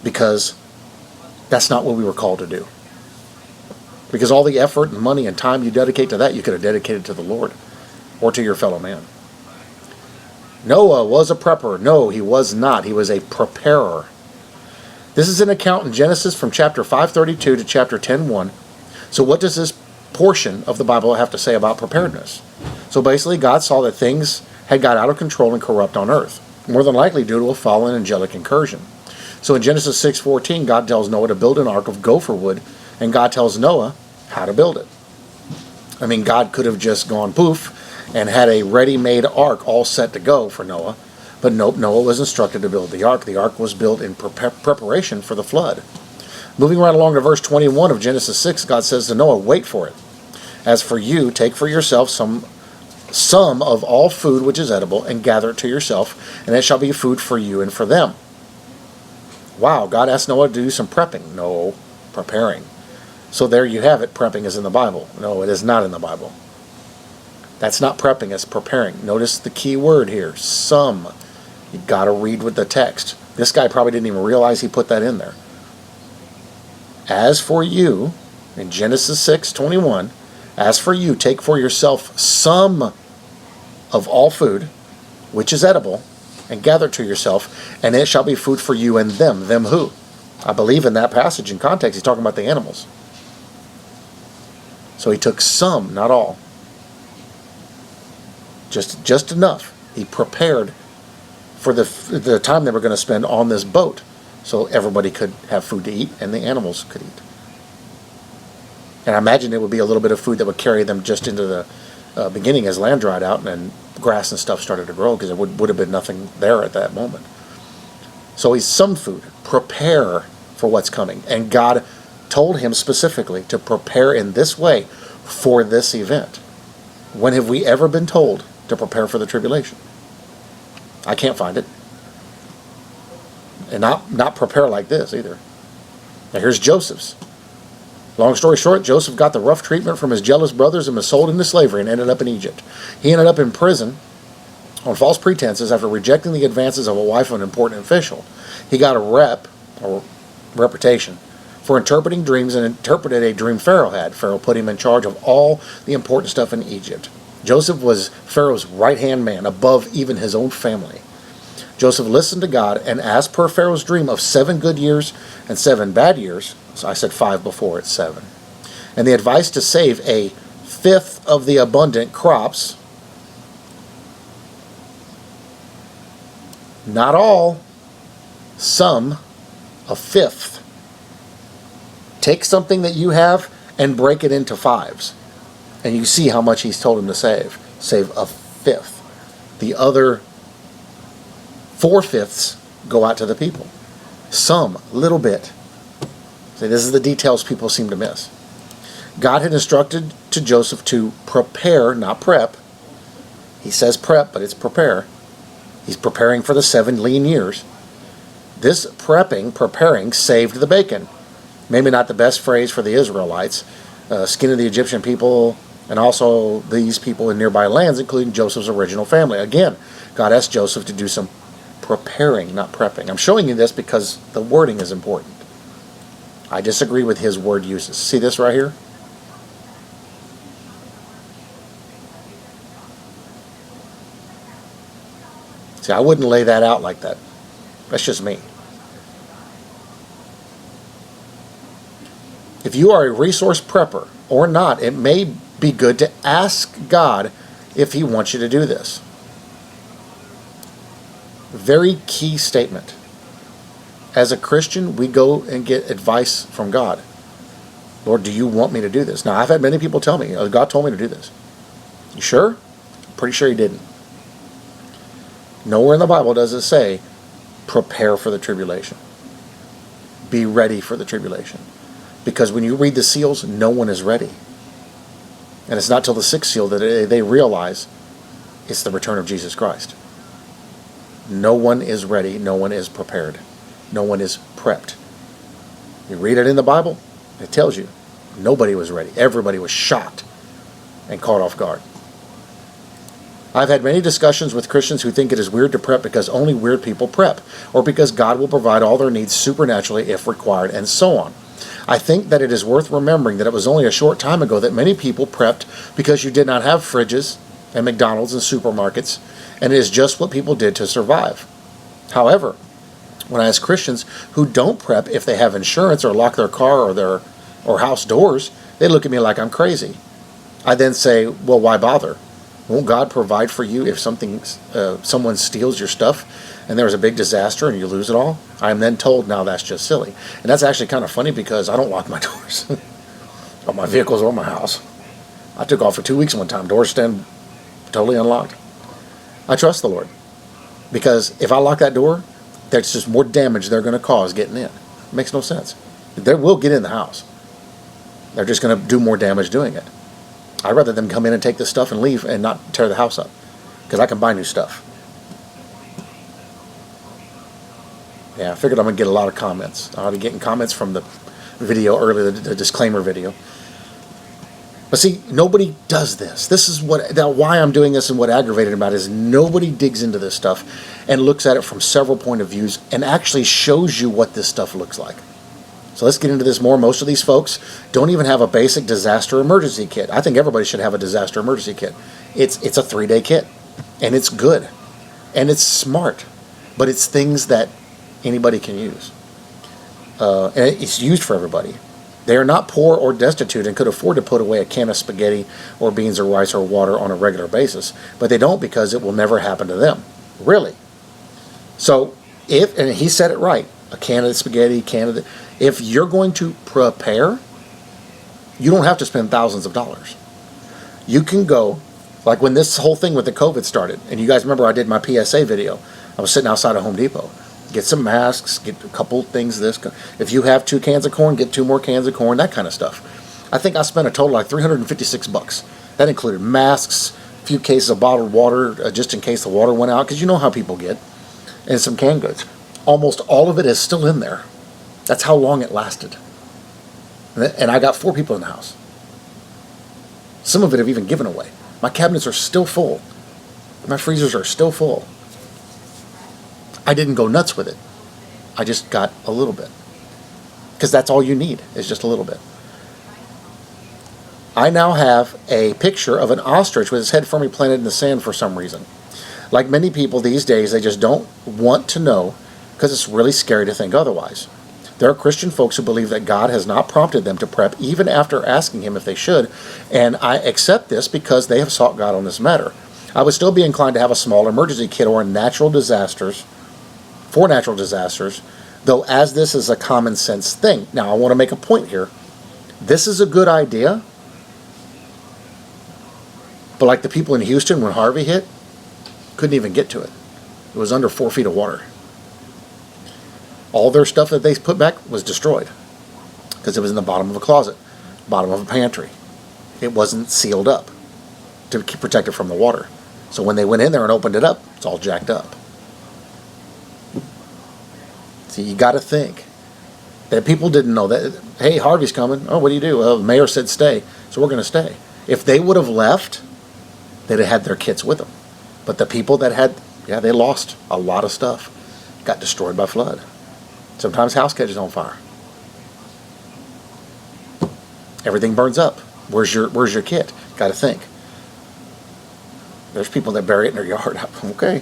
Because that's not what we were called to do. Because all the effort and money and time you dedicate to that, you could have dedicated to the Lord or to your fellow man. Noah was a prepper. No, he was not. He was a preparer. This is an account in Genesis from chapter 5:32 to chapter 10:1. So what does this portion of the Bible have to say about preparedness? So basically, God saw that things had got out of control and corrupt on earth, more than likely due to a fallen angelic incursion. So in Genesis 6:14, God tells Noah to build an ark of gopher wood, and God tells Noah how to build it. I mean, God could have just gone poof and had a ready-made ark all set to go for Noah. But nope, Noah was instructed to build the ark. The ark was built in preparation for the flood. Moving right along to verse 21 of Genesis 6, God says to Noah, wait for it. As for you, take for yourself some of all food which is edible, and gather it to yourself, and it shall be food for you and for them. Wow, God asked Noah to do some prepping. No, preparing. So there you have it. Prepping is in the Bible. No, it is not in the Bible. That's not prepping, it's preparing. Notice the key word here, some. You got to read with the text. This guy probably didn't even realize he put that in there. As for you, in Genesis 6:21, as for you, take for yourself some of all food, which is edible, and gather to yourself, and it shall be food for you and them. Them who? I believe in that passage in context, he's talking about the animals. So he took some, not all. Just enough. He prepared for the time they were going to spend on this boat, so everybody could have food to eat and the animals could eat. And I imagine it would be a little bit of food that would carry them just into the beginning as land dried out and then grass and stuff started to grow, because there would have been nothing there at that moment. So he's some food. Prepare for what's coming. And God told him specifically to prepare in this way for this event. When have we ever been told to prepare for the tribulation? I can't find it. And not prepare like this either. Now here's Joseph's. Long story short, Joseph got the rough treatment from his jealous brothers and was sold into slavery and ended up in Egypt. He ended up in prison on false pretenses after rejecting the advances of a wife of an important official. He got a reputation for interpreting dreams, and interpreted a dream Pharaoh had. Pharaoh put him in charge of all the important stuff in Egypt. Joseph was Pharaoh's right-hand man, above even his own family. Joseph listened to God, and as per Pharaoh's dream of 7 good years and 7 bad years, so I said 5 before, it's 7, and the advice to save a fifth of the abundant crops, not all, some, a fifth. Take something that you have and break it into 5s. And you see how much he's told him to save. Save a fifth. The other 4/5 go out to the people. Some, little bit. See, this is the details people seem to miss. God had instructed to Joseph to prepare, not prep. He says prep, but it's prepare. He's preparing for the 7 lean years. This preparing, saved the bacon. Maybe not the best phrase for the Israelites. Skin of the Egyptian people, and also these people in nearby lands, including Joseph's original family. Again, God asked Joseph to do some preparing, not prepping. I'm showing you this because the wording is important. I disagree with his word uses. See this right here? See, I wouldn't lay that out like that. That's just me. If you are a resource prepper or not, it may be good to ask God if he wants you to do this. Very key statement. As a Christian, we go and get advice from God. Lord, do you want me to do this? Now, I've had many people tell me, God told me to do this. You sure? Pretty sure he didn't. Nowhere in the Bible does it say, prepare for the tribulation. Be ready for the tribulation. Because when you read the seals, no one is ready. And it's not till the 6th seal that they realize it's the return of Jesus Christ. No one is ready. No one is prepared. No one is prepped. You read it in the Bible, it tells you nobody was ready. Everybody was shocked and caught off guard. I've had many discussions with Christians who think it is weird to prep because only weird people prep, or because God will provide all their needs supernaturally if required, and so on. I think that it is worth remembering that it was only a short time ago that many people prepped because you did not have fridges and McDonald's and supermarkets, and it is just what people did to survive. However, when I ask Christians who don't prep if they have insurance or lock their car or house doors, they look at me like I'm crazy. I then say, well, why bother? Won't God provide for you if someone steals your stuff and there's a big disaster and you lose it all? I am then told, now that's just silly. And that's actually kind of funny because I don't lock my doors on my vehicles or my house. I took off for 2 weeks one time. Doors stand totally unlocked. I trust the Lord. Because if I lock that door, there's just more damage they're going to cause getting in. It makes no sense. They will get in the house. They're just going to do more damage doing it. I'd rather them come in and take the stuff and leave and not tear the house up. Because I can buy new stuff. Yeah, I figured I'm going to get a lot of comments. I'll be getting comments from the video earlier, the disclaimer video. But see, nobody does this. This is why I'm doing this, and what aggravated about it is nobody digs into this stuff and looks at it from several point of views and actually shows you what this stuff looks like. So let's get into this more. Most of these folks don't even have a basic disaster emergency kit. I think everybody should have a disaster emergency kit. It's a 3-day kit, and it's good, and it's smart, but it's things that anybody can use. And it's used for everybody. They are not poor or destitute and could afford to put away a can of spaghetti or beans or rice or water on a regular basis, but they don't because it will never happen to them. Really. So, and he said it right, a can of spaghetti, if you're going to prepare, You don't have to spend thousands of dollars. You can go, like when this whole thing with the COVID started, and you guys remember I did my PSA video. I was sitting outside of Home Depot. Get some masks, get a couple things, if you have 2 cans of corn, get 2 more cans of corn, that kind of stuff. I think I spent a total like $356. That included masks, a few cases of bottled water, just in case the water went out, because you know how people get, and some canned goods. Almost all of it is still in there. That's how long it lasted. And I got 4 people in the house. Some of it have even given away. My cabinets are still full. My freezers are still full. I didn't go nuts with it. I just got a little bit. Because that's all you need, is just a little bit. I now have a picture of an ostrich with its head firmly planted in the sand for some reason. Like many people these days, they just don't want to know because it's really scary to think otherwise. There are Christian folks who believe that God has not prompted them to prep even after asking Him if they should, and I accept this because they have sought God on this matter. I would still be inclined to have a small emergency kit for natural disasters, though as this is a common sense thing. Now, I want to make a point here. This is a good idea, but like the people in Houston when Harvey hit, couldn't even get to it. It was under 4 feet of water. All their stuff that they put back was destroyed because it was in the bottom of a closet, bottom of a pantry. It wasn't sealed up to protect it from the water. So when they went in there and opened it up, it's all jacked up. See, you got to think that people didn't know that, hey, Harvey's coming. Oh, what do you do? Well, the mayor said stay, so we're going to stay. If they would have left, they'd have had their kits with them. But the people that had, they lost a lot of stuff. Got destroyed by flood. Sometimes house catches on fire. Everything burns up. Where's your kit? Got to think. There's people that bury it in their yard. Okay.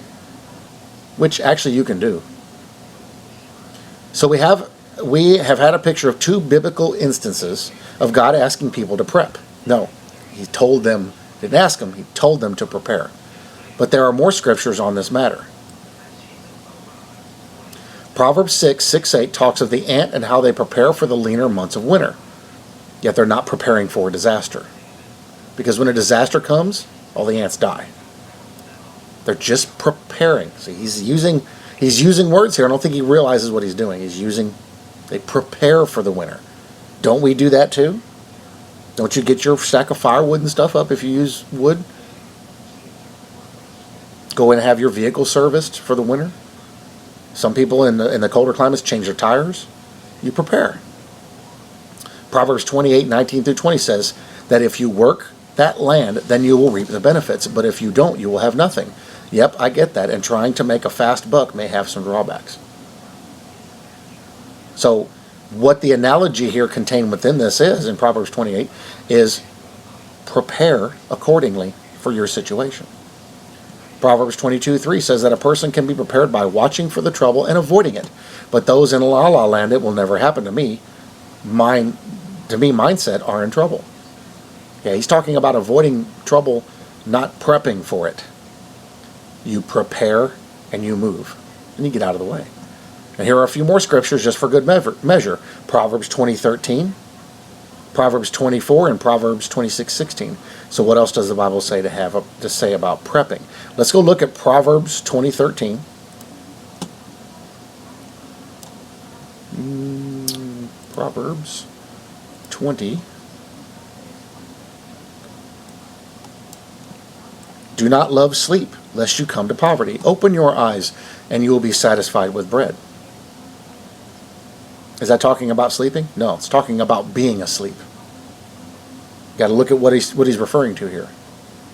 Which actually you can do. So we have had a picture of 2 biblical instances of God asking people to prep. No, He told them, didn't ask them, He told them to prepare. But there are more scriptures on this matter. Proverbs 6:8 talks of the ant and how they prepare for the leaner months of winter. Yet they're not preparing for a disaster. Because when a disaster comes, all the ants die. They're just preparing. See, he's using words here. I don't think he realizes what he's doing. They prepare for the winter. Don't we do that too? Don't you get your stack of firewood and stuff up if you use wood? Go in and have your vehicle serviced for the winter? Some people in the colder climates change their tires. You prepare. Proverbs 28:19-20 says that if you work that land, then you will reap the benefits. But if you don't, you will have nothing. Yep, I get that. And trying to make a fast buck may have some drawbacks. So what the analogy here contained within this is, in Proverbs 28, is prepare accordingly for your situation. Proverbs 22:3 says that a person can be prepared by watching for the trouble and avoiding it. But those in La La Land, it will never happen to me, mindset are in trouble. Yeah, he's talking about avoiding trouble, not prepping for it. You prepare and you move, and you get out of the way. And here are a few more scriptures just for good measure. Proverbs 20:13, Proverbs 24, and Proverbs 26:16. So what else does the Bible say to say about prepping? Let's go look at Proverbs 20:13. Proverbs 20. Do not love sleep, lest you come to poverty. Open your eyes, and you will be satisfied with bread. Is that talking about sleeping? No, it's talking about being asleep. You got to look at what he's referring to here.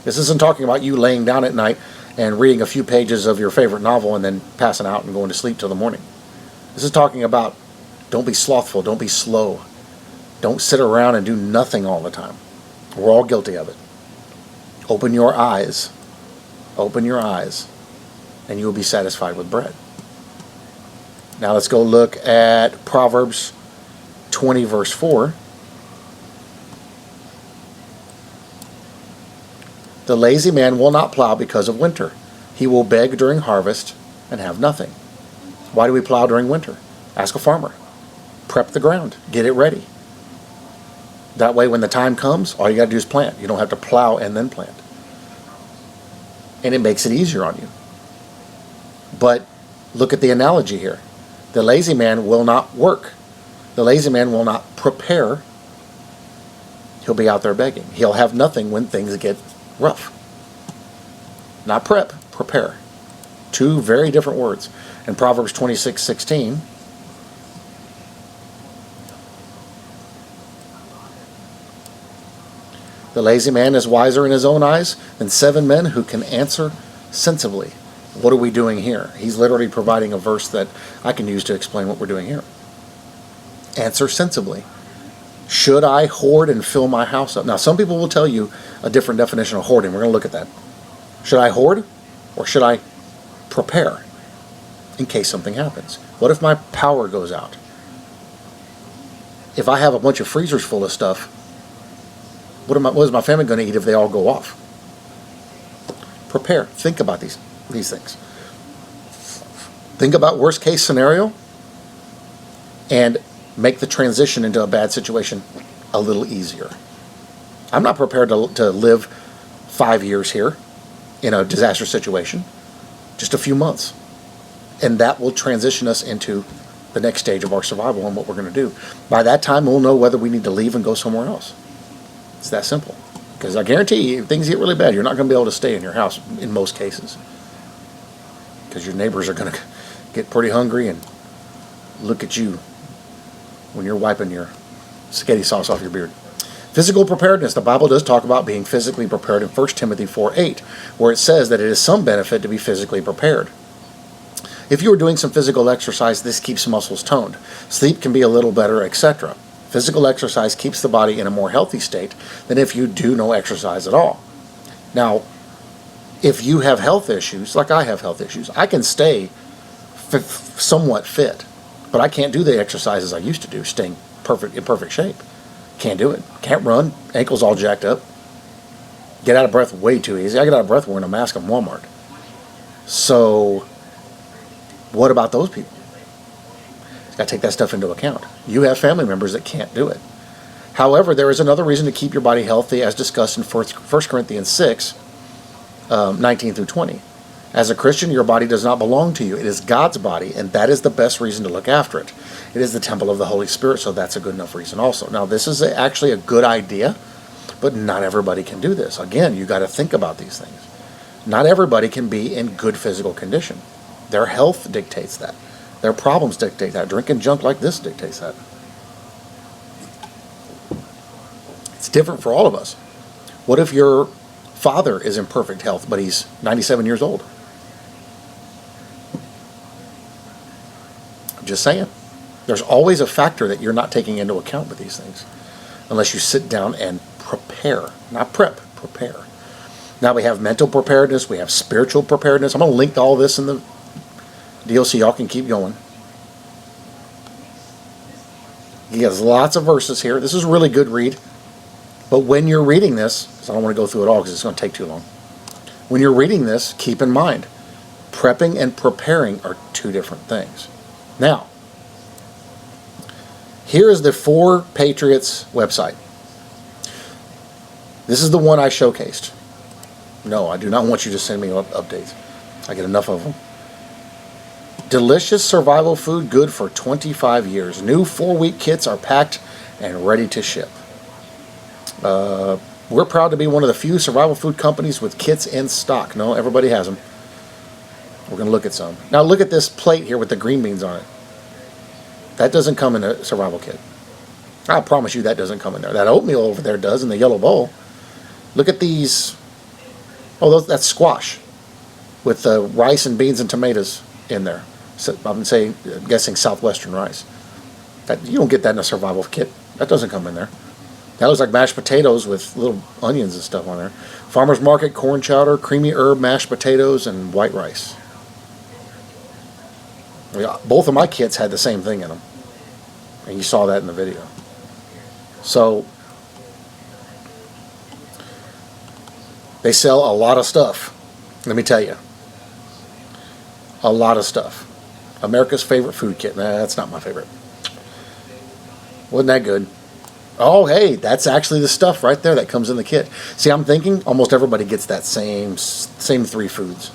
This isn't talking about you laying down at night and reading a few pages of your favorite novel and then passing out and going to sleep till the morning. This is talking about don't be slothful, don't be slow. Don't sit around and do nothing all the time. We're all guilty of it. Open your eyes, and you will be satisfied with bread. Now let's go look at Proverbs 20, verse 4. The lazy man will not plow because of winter. He will beg during harvest and have nothing. Why do we plow during winter? Ask a farmer. Prep the ground. Get it ready. That way when the time comes, all you got to do is plant. You don't have to plow and then plant. And it makes it easier on you. But look at the analogy here. The lazy man will not work. The lazy man will not prepare. He'll be out there begging. He'll have nothing when things get rough. Not prep, prepare. Two very different words. In Proverbs 26:16, the lazy man is wiser in his own eyes than 7 men who can answer sensibly. What are we doing here? He's literally providing a verse that I can use to explain what we're doing here. Answer sensibly. Should I hoard and fill my house up? Now, some people will tell you a different definition of hoarding. We're going to look at that. Should I hoard or should I prepare in case something happens? What if my power goes out? If I have a bunch of freezers full of stuff, what is my family going to eat if they all go off? Prepare. Think about these things. Think about worst case scenario and make the transition into a bad situation a little easier. I'm not prepared to live 5 years here in a disaster situation. Just a few months. And that will transition us into the next stage of our survival and what we're going to do. By that time, we'll know whether we need to leave and go somewhere else. It's that simple. Because I guarantee you, if things get really bad, you're not going to be able to stay in your house in most cases. Because your neighbors are going to get pretty hungry and look at you when you're wiping your spaghetti sauce off your beard. Physical preparedness. The Bible does talk about being physically prepared in 1 Timothy 4:8, where it says that it is some benefit to be physically prepared. If you are doing some physical exercise, this keeps muscles toned. Sleep can be a little better, etc. Physical exercise keeps the body in a more healthy state than if you do no exercise at all. Now, if you have health issues, like I have health issues, I can stay somewhat fit, but I can't do the exercises I used to do, staying in perfect shape. Can't do it. Can't run. Ankles all jacked up. Get out of breath way too easy. I get out of breath wearing a mask in Walmart. So, what about those people? Got to take that stuff into account. You have family members that can't do it. However, there is another reason to keep your body healthy, as discussed in 1 Corinthians 6, 19 through 20. As a Christian, your body does not belong to you. It is God's body, and that is the best reason to look after it. It is the temple of the Holy Spirit, so that's a good enough reason also. Now, this is actually a good idea, but not everybody can do this. Again, you got to think about these things. Not everybody can be in good physical condition. Their health dictates that. Their problems dictate that. Drinking junk like this dictates that. It's different for all of us. What if your father is in perfect health, but he's 97 years old? I'm just saying. There's always a factor that you're not taking into account with these things, unless you sit down and prepare. Not prep, prepare. Now we have mental preparedness, we have spiritual preparedness. I'm going to link to all this in the deal so y'all can keep going. He has lots of verses here. This is a really good read. But when you're reading this, so I don't want to go through it all because it's going to take too long. When you're reading this, keep in mind, prepping and preparing are two different things. Now, here is the 4 Patriots website. This is the one I showcased. No, I do not want you to send me updates. I get enough of them. Delicious survival food, good for 25 years. New 4-week kits are packed and ready to ship. We're proud to be one of the few survival food companies with kits in stock. No, everybody has them. We're going to look at some. Now look at this plate here with the green beans on it. That doesn't come in a survival kit. I promise you that doesn't come in there. That oatmeal over there does in the yellow bowl. Look at these. Oh, that's squash with rice and beans and tomatoes in there. So I'm guessing southwestern rice. You don't get that in a survival kit. That doesn't come in there. That looks like mashed potatoes with little onions and stuff on there. Farmer's Market corn chowder, creamy herb mashed potatoes, and white rice. Both of my kits had the same thing in them. And you saw that in the video. So, they sell a lot of stuff. Let me tell you. A lot of stuff. America's favorite food kit. Nah, that's not my favorite. Wasn't that good. Oh, hey, that's actually the stuff right there that comes in the kit. See, I'm thinking almost everybody gets that same 3 foods.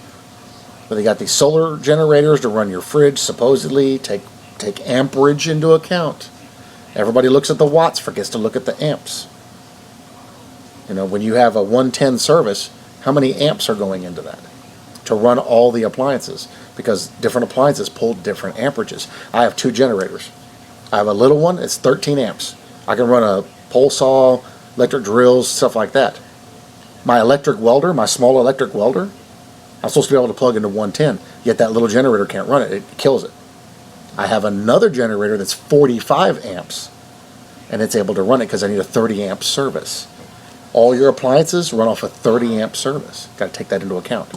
But they got these solar generators to run your fridge, supposedly. Take amperage into account. Everybody looks at the watts, forgets to look at the amps. You know, when you have a 110 service, how many amps are going into that to run all the appliances? Because different appliances pull different amperages. I have 2 generators. I have a little one, it's 13 amps. I can run a pole saw, electric drills, stuff like that. My electric welder, my small electric welder, I'm supposed to be able to plug into 110, yet that little generator can't run it. It kills it. I have another generator that's 45 amps, and it's able to run it because I need a 30 amp service. All your appliances run off a 30 amp service. Got to take that into account.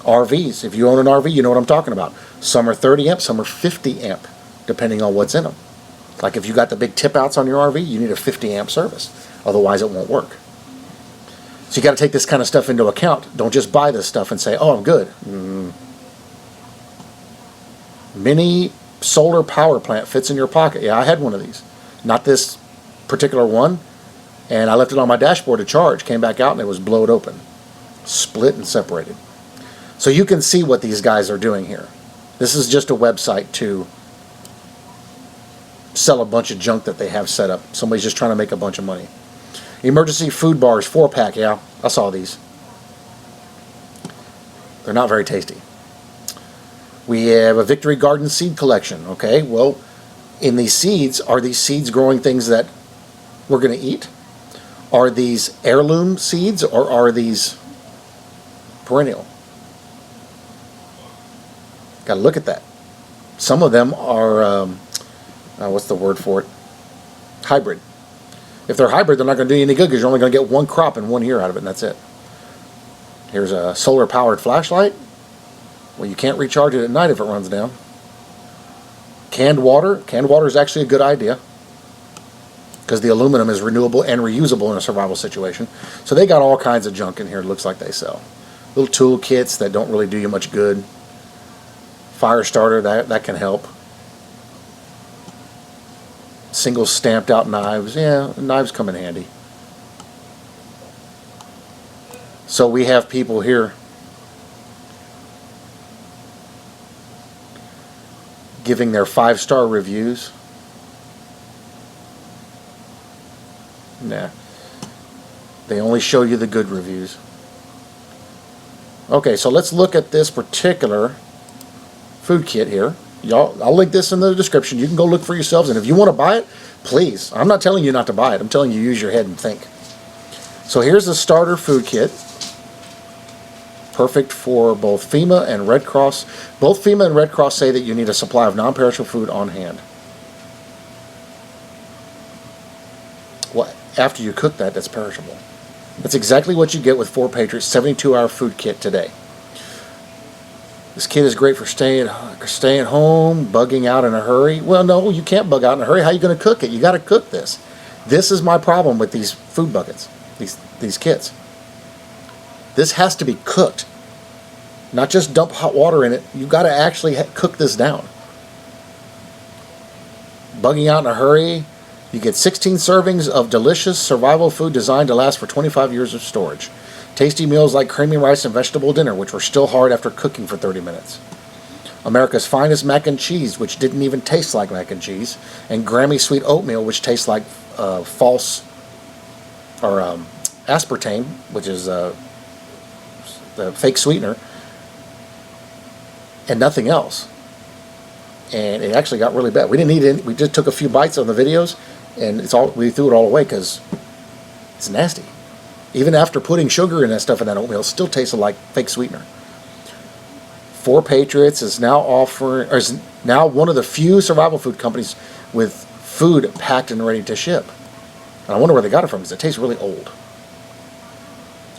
RVs, if you own an RV, you know what I'm talking about. Some are 30 amp, some are 50 amp, depending on what's in them. Like if you got the big tip outs on your RV, you need a 50 amp service. Otherwise it won't work. So you got to take this kind of stuff into account. Don't just buy this stuff and say, oh, I'm good. Mini solar power plant fits in your pocket. Yeah, I had one of these. Not this particular one. And I left it on my dashboard to charge. Came back out and it was blowed open. Split and separated. So you can see what these guys are doing here. This is just a website to sell a bunch of junk that they have set up. Somebody's just trying to make a bunch of money. Emergency food bars, 4-pack. Yeah, I saw these. They're not very tasty. We have a Victory Garden seed collection. Okay, well, in these seeds, are these seeds growing things that we're going to eat? Are these heirloom seeds or are these perennial? Got to look at that. Some of them are, what's the word for it? Hybrid. If they're hybrid, they're not going to do you any good because you're only going to get one crop in 1 year out of it, and that's it. Here's a solar-powered flashlight. Well, you can't recharge it at night if it runs down. Canned water. Canned water is actually a good idea because the aluminum is renewable and reusable in a survival situation. So they got all kinds of junk in here, it looks like they sell. Little tool kits that don't really do you much good. Fire starter, that can help. Single stamped out knives. Yeah, knives come in handy. So we have people here giving their 5-star reviews. Nah. They only show you the good reviews. Okay, so let's look at this particular food kit here. Y'all, I'll link this in the description. You can go look for yourselves, and if you want to buy it, please. I'm not telling you not to buy it. I'm telling you use your head and think. So here's the starter food kit. Perfect for both FEMA and Red Cross. Both FEMA and Red Cross say that you need a supply of non-perishable food on hand. Well, after you cook that, that's perishable. That's exactly what you get with 4 Patriots 72-hour food kit today. This kit is great for staying home, bugging out in a hurry. Well, no, you can't bug out in a hurry. How are you going to cook it? You got to cook this. This is my problem with these food buckets, these kits. This has to be cooked. Not just dump hot water in it. You've got to actually cook this down. Bugging out in a hurry. You get 16 servings of delicious survival food designed to last for 25 years of storage. Tasty meals like creamy rice and vegetable dinner, which were still hard after cooking for 30 minutes. America's finest mac and cheese, which didn't even taste like mac and cheese. And Grammy sweet oatmeal, which tastes like false or aspartame, which is the fake sweetener, and nothing else. And it actually got really bad. We didn't eat it. We just took a few bites on the videos, and we threw it all away because it's nasty. Even after putting sugar in that stuff in that oatmeal, it still tasted like fake sweetener. 4 Patriots is now is now one of the few survival food companies with food packed and ready to ship. And I wonder where they got it from because it tastes really old.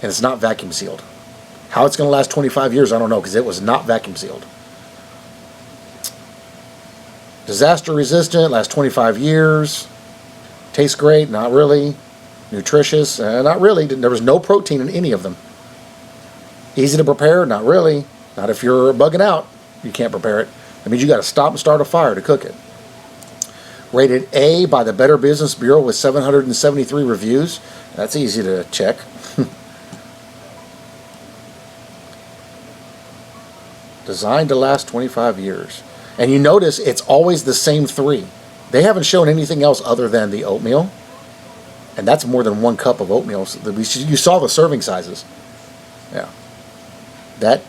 And it's not vacuum sealed. How it's going to last 25 years, I don't know, because it was not vacuum sealed. Disaster resistant, lasts 25 years. Tastes great, not really. Nutritious, not really. There was no protein in any of them. Easy to prepare, not really. Not if you're bugging out, you can't prepare it. That means you got to stop and start a fire to cook it. Rated A by the Better Business Bureau with 773 reviews. That's easy to check. Designed to last 25 years. And you notice it's always the same three. They haven't shown anything else other than the oatmeal. And that's more than 1 cup of oatmeal. You saw the serving sizes. Yeah. That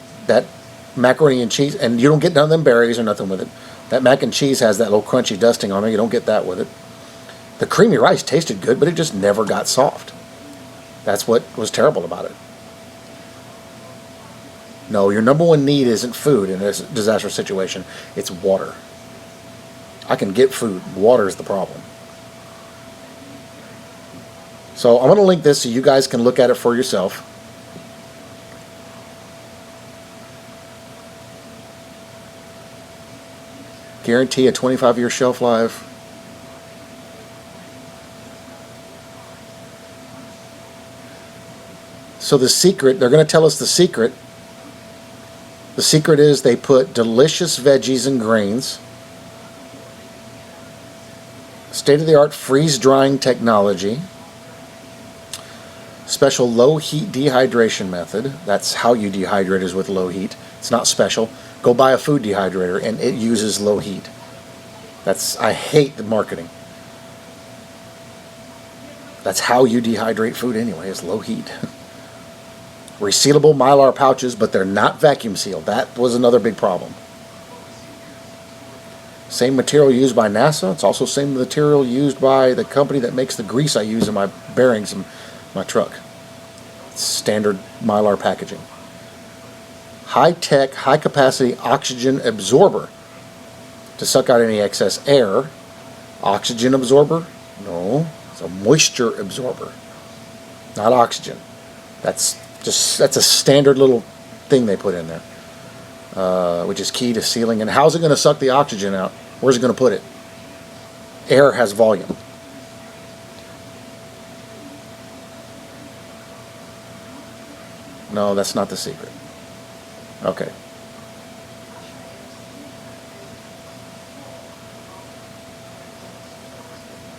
macaroni and cheese, and you don't get none of them berries or nothing with it. That mac and cheese has that little crunchy dusting on it. You don't get that with it. The creamy rice tasted good, but it just never got soft. That's what was terrible about it. No, your number one need isn't food in a disaster situation. It's water. I can get food. Water is the problem. So I'm going to link this so you guys can look at it for yourself. Guarantee a 25-year shelf life. So the secret, they're going to tell us the secret. The secret is they put delicious veggies and grains, state-of-the-art freeze-drying technology, special low-heat dehydration method. That's how you dehydrate, is with low heat. It's not special. Go buy a food dehydrator, and it uses low heat. I hate the marketing. That's how you dehydrate food anyway, is low heat. Resealable Mylar pouches, but they're not vacuum sealed. That was another big problem. Same material used by NASA. It's also same material used by the company that makes the grease I use in my bearings in my truck. It's standard Mylar packaging. High-tech, high-capacity oxygen absorber to suck out any excess air. Oxygen absorber? No, it's a moisture absorber, not oxygen. That's a standard little thing they put in there, which is key to sealing. And how's it going to suck the oxygen out? Where's it going to put it? Air has volume. No, that's not the secret. Okay.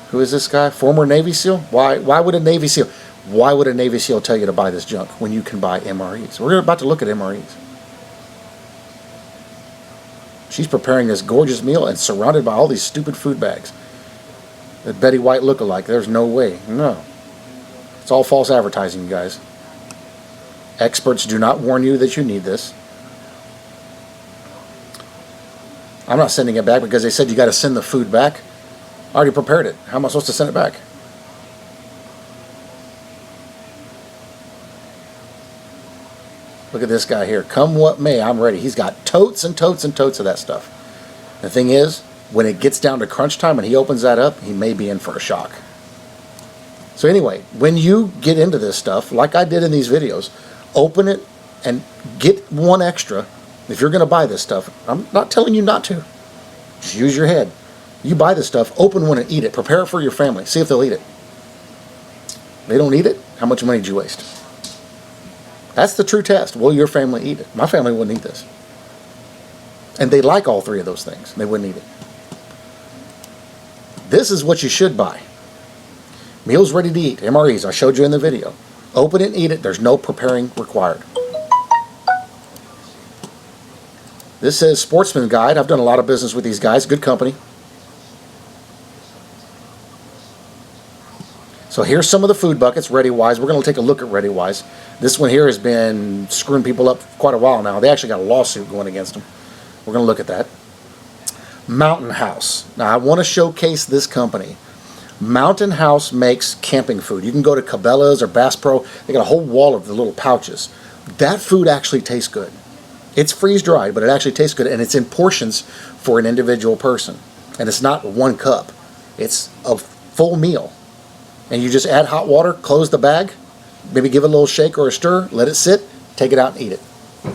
Who is this guy? Former Navy SEAL? Why would a Navy SEAL? Why would a Navy SEAL tell you to buy this junk when you can buy MREs? We're about to look at MREs. She's preparing this gorgeous meal and surrounded by all these stupid food bags. That Betty White look-alike. There's no way. No. It's all false advertising, you guys. Experts do not warn you that you need this. I'm not sending it back because they said you got to send the food back. I already prepared it. How am I supposed to send it back? Look at this guy here. Come what may, I'm ready. He's got totes and totes and totes of that stuff. The thing is, when it gets down to crunch time and he opens that up, he may be in for a shock. So anyway, when you get into this stuff, like I did in these videos, open it and get one extra. If you're going to buy this stuff, I'm not telling you not to. Just use your head. You buy this stuff, open one and eat it. Prepare it for your family. See if they'll eat it. They don't eat it, how much money did you waste? That's the true test. Will your family eat it? My family wouldn't eat this. And they like all three of those things. They wouldn't eat it. This is what you should buy. Meals ready to eat, MREs, I showed you in the video. Open it and eat it. There's no preparing required. This says Sportsman Guide. I've done a lot of business with these guys. Good company. So here's some of the food buckets, ReadyWise. We're going to take a look at ReadyWise. This one here has been screwing people up for quite a while now. They actually got a lawsuit going against them. We're going to look at that. Mountain House. Now I want to showcase this company. Mountain House makes camping food. You can go to Cabela's or Bass Pro. They got a whole wall of the little pouches. That food actually tastes good. It's freeze-dried, but it actually tastes good, and it's in portions for an individual person. And it's not 1 cup. It's a full meal. And you just add hot water, close the bag, maybe give it a little shake or a stir, let it sit, take it out and eat it.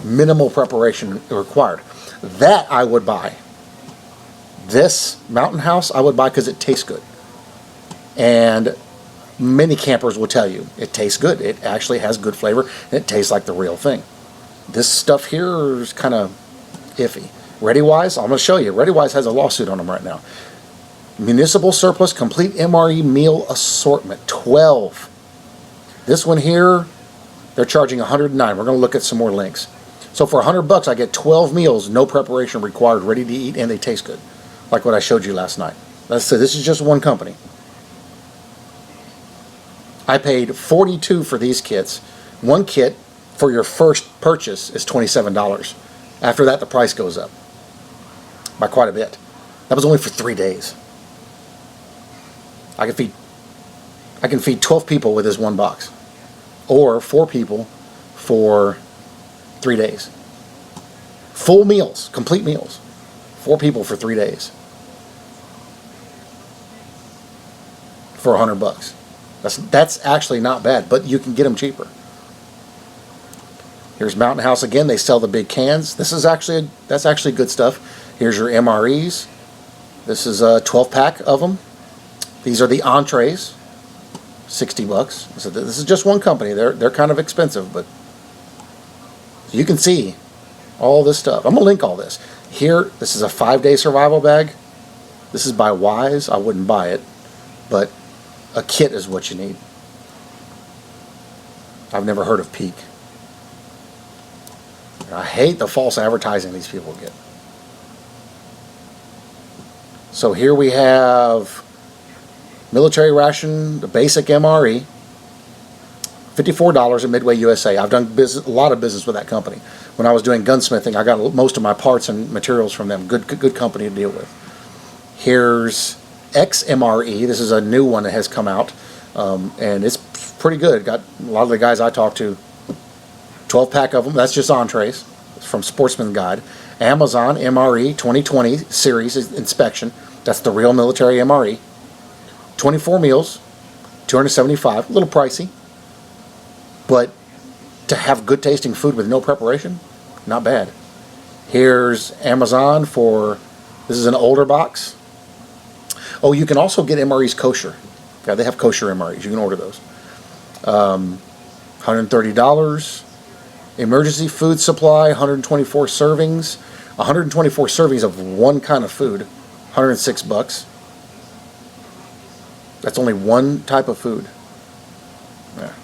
Minimal preparation required. That I would buy. This Mountain House I would buy because it tastes good. And many campers will tell you it tastes good. It actually has good flavor, and it tastes like the real thing. This stuff here is kind of iffy. ReadyWise, I'm going to show you. ReadyWise has a lawsuit on them right now. Municipal surplus complete MRE meal assortment, 12. This one here, they're charging 109. We're going to look at some more links. So for $100, I get 12 meals, no preparation required, ready to eat, and they taste good, like what I showed you last night. Let's say this is just one company. I paid $42 for these kits. One kit for your first purchase is $27. After that, the price goes up by quite a bit. That was only for 3 days. I can feed 12 people with this one box, or 4 people for 3 days. Full meals, complete meals, 4 people for 3 days for $100. That's actually not bad, but you can get them cheaper. Here's Mountain House again. They sell the big cans. That's actually good stuff. Here's your MREs. This is a 12-pack of them. These are the entrees, $60. So this is just one company. They're kind of expensive, but you can see all this stuff. I'm gonna link all this. Here, this is a 5-day survival bag. This is by Wise. I wouldn't buy it, but a kit is what you need. I've never heard of Peak. I hate the false advertising these people get. So here we have military ration, the basic MRE, $54 at Midway USA. I've done a lot of business with that company. When I was doing gunsmithing, I got most of my parts and materials from them. Good company to deal with. Here's XMRE. This is a new one that has come out, and it's pretty good. Got a lot of the guys I talked to, 12-pack of them. That's just entrees. It's from Sportsman Guide. Amazon MRE 2020 series inspection. That's the real military MRE. 24 meals, $275. A little pricey, but to have good tasting food with no preparation, not bad. Here's Amazon for, this is an older box. Oh, you can also get MREs kosher. Yeah, they have kosher MREs. You can order those. $130. Emergency food supply, 124 servings. 124 servings of one kind of food, $106. That's only one type of food. Yeah.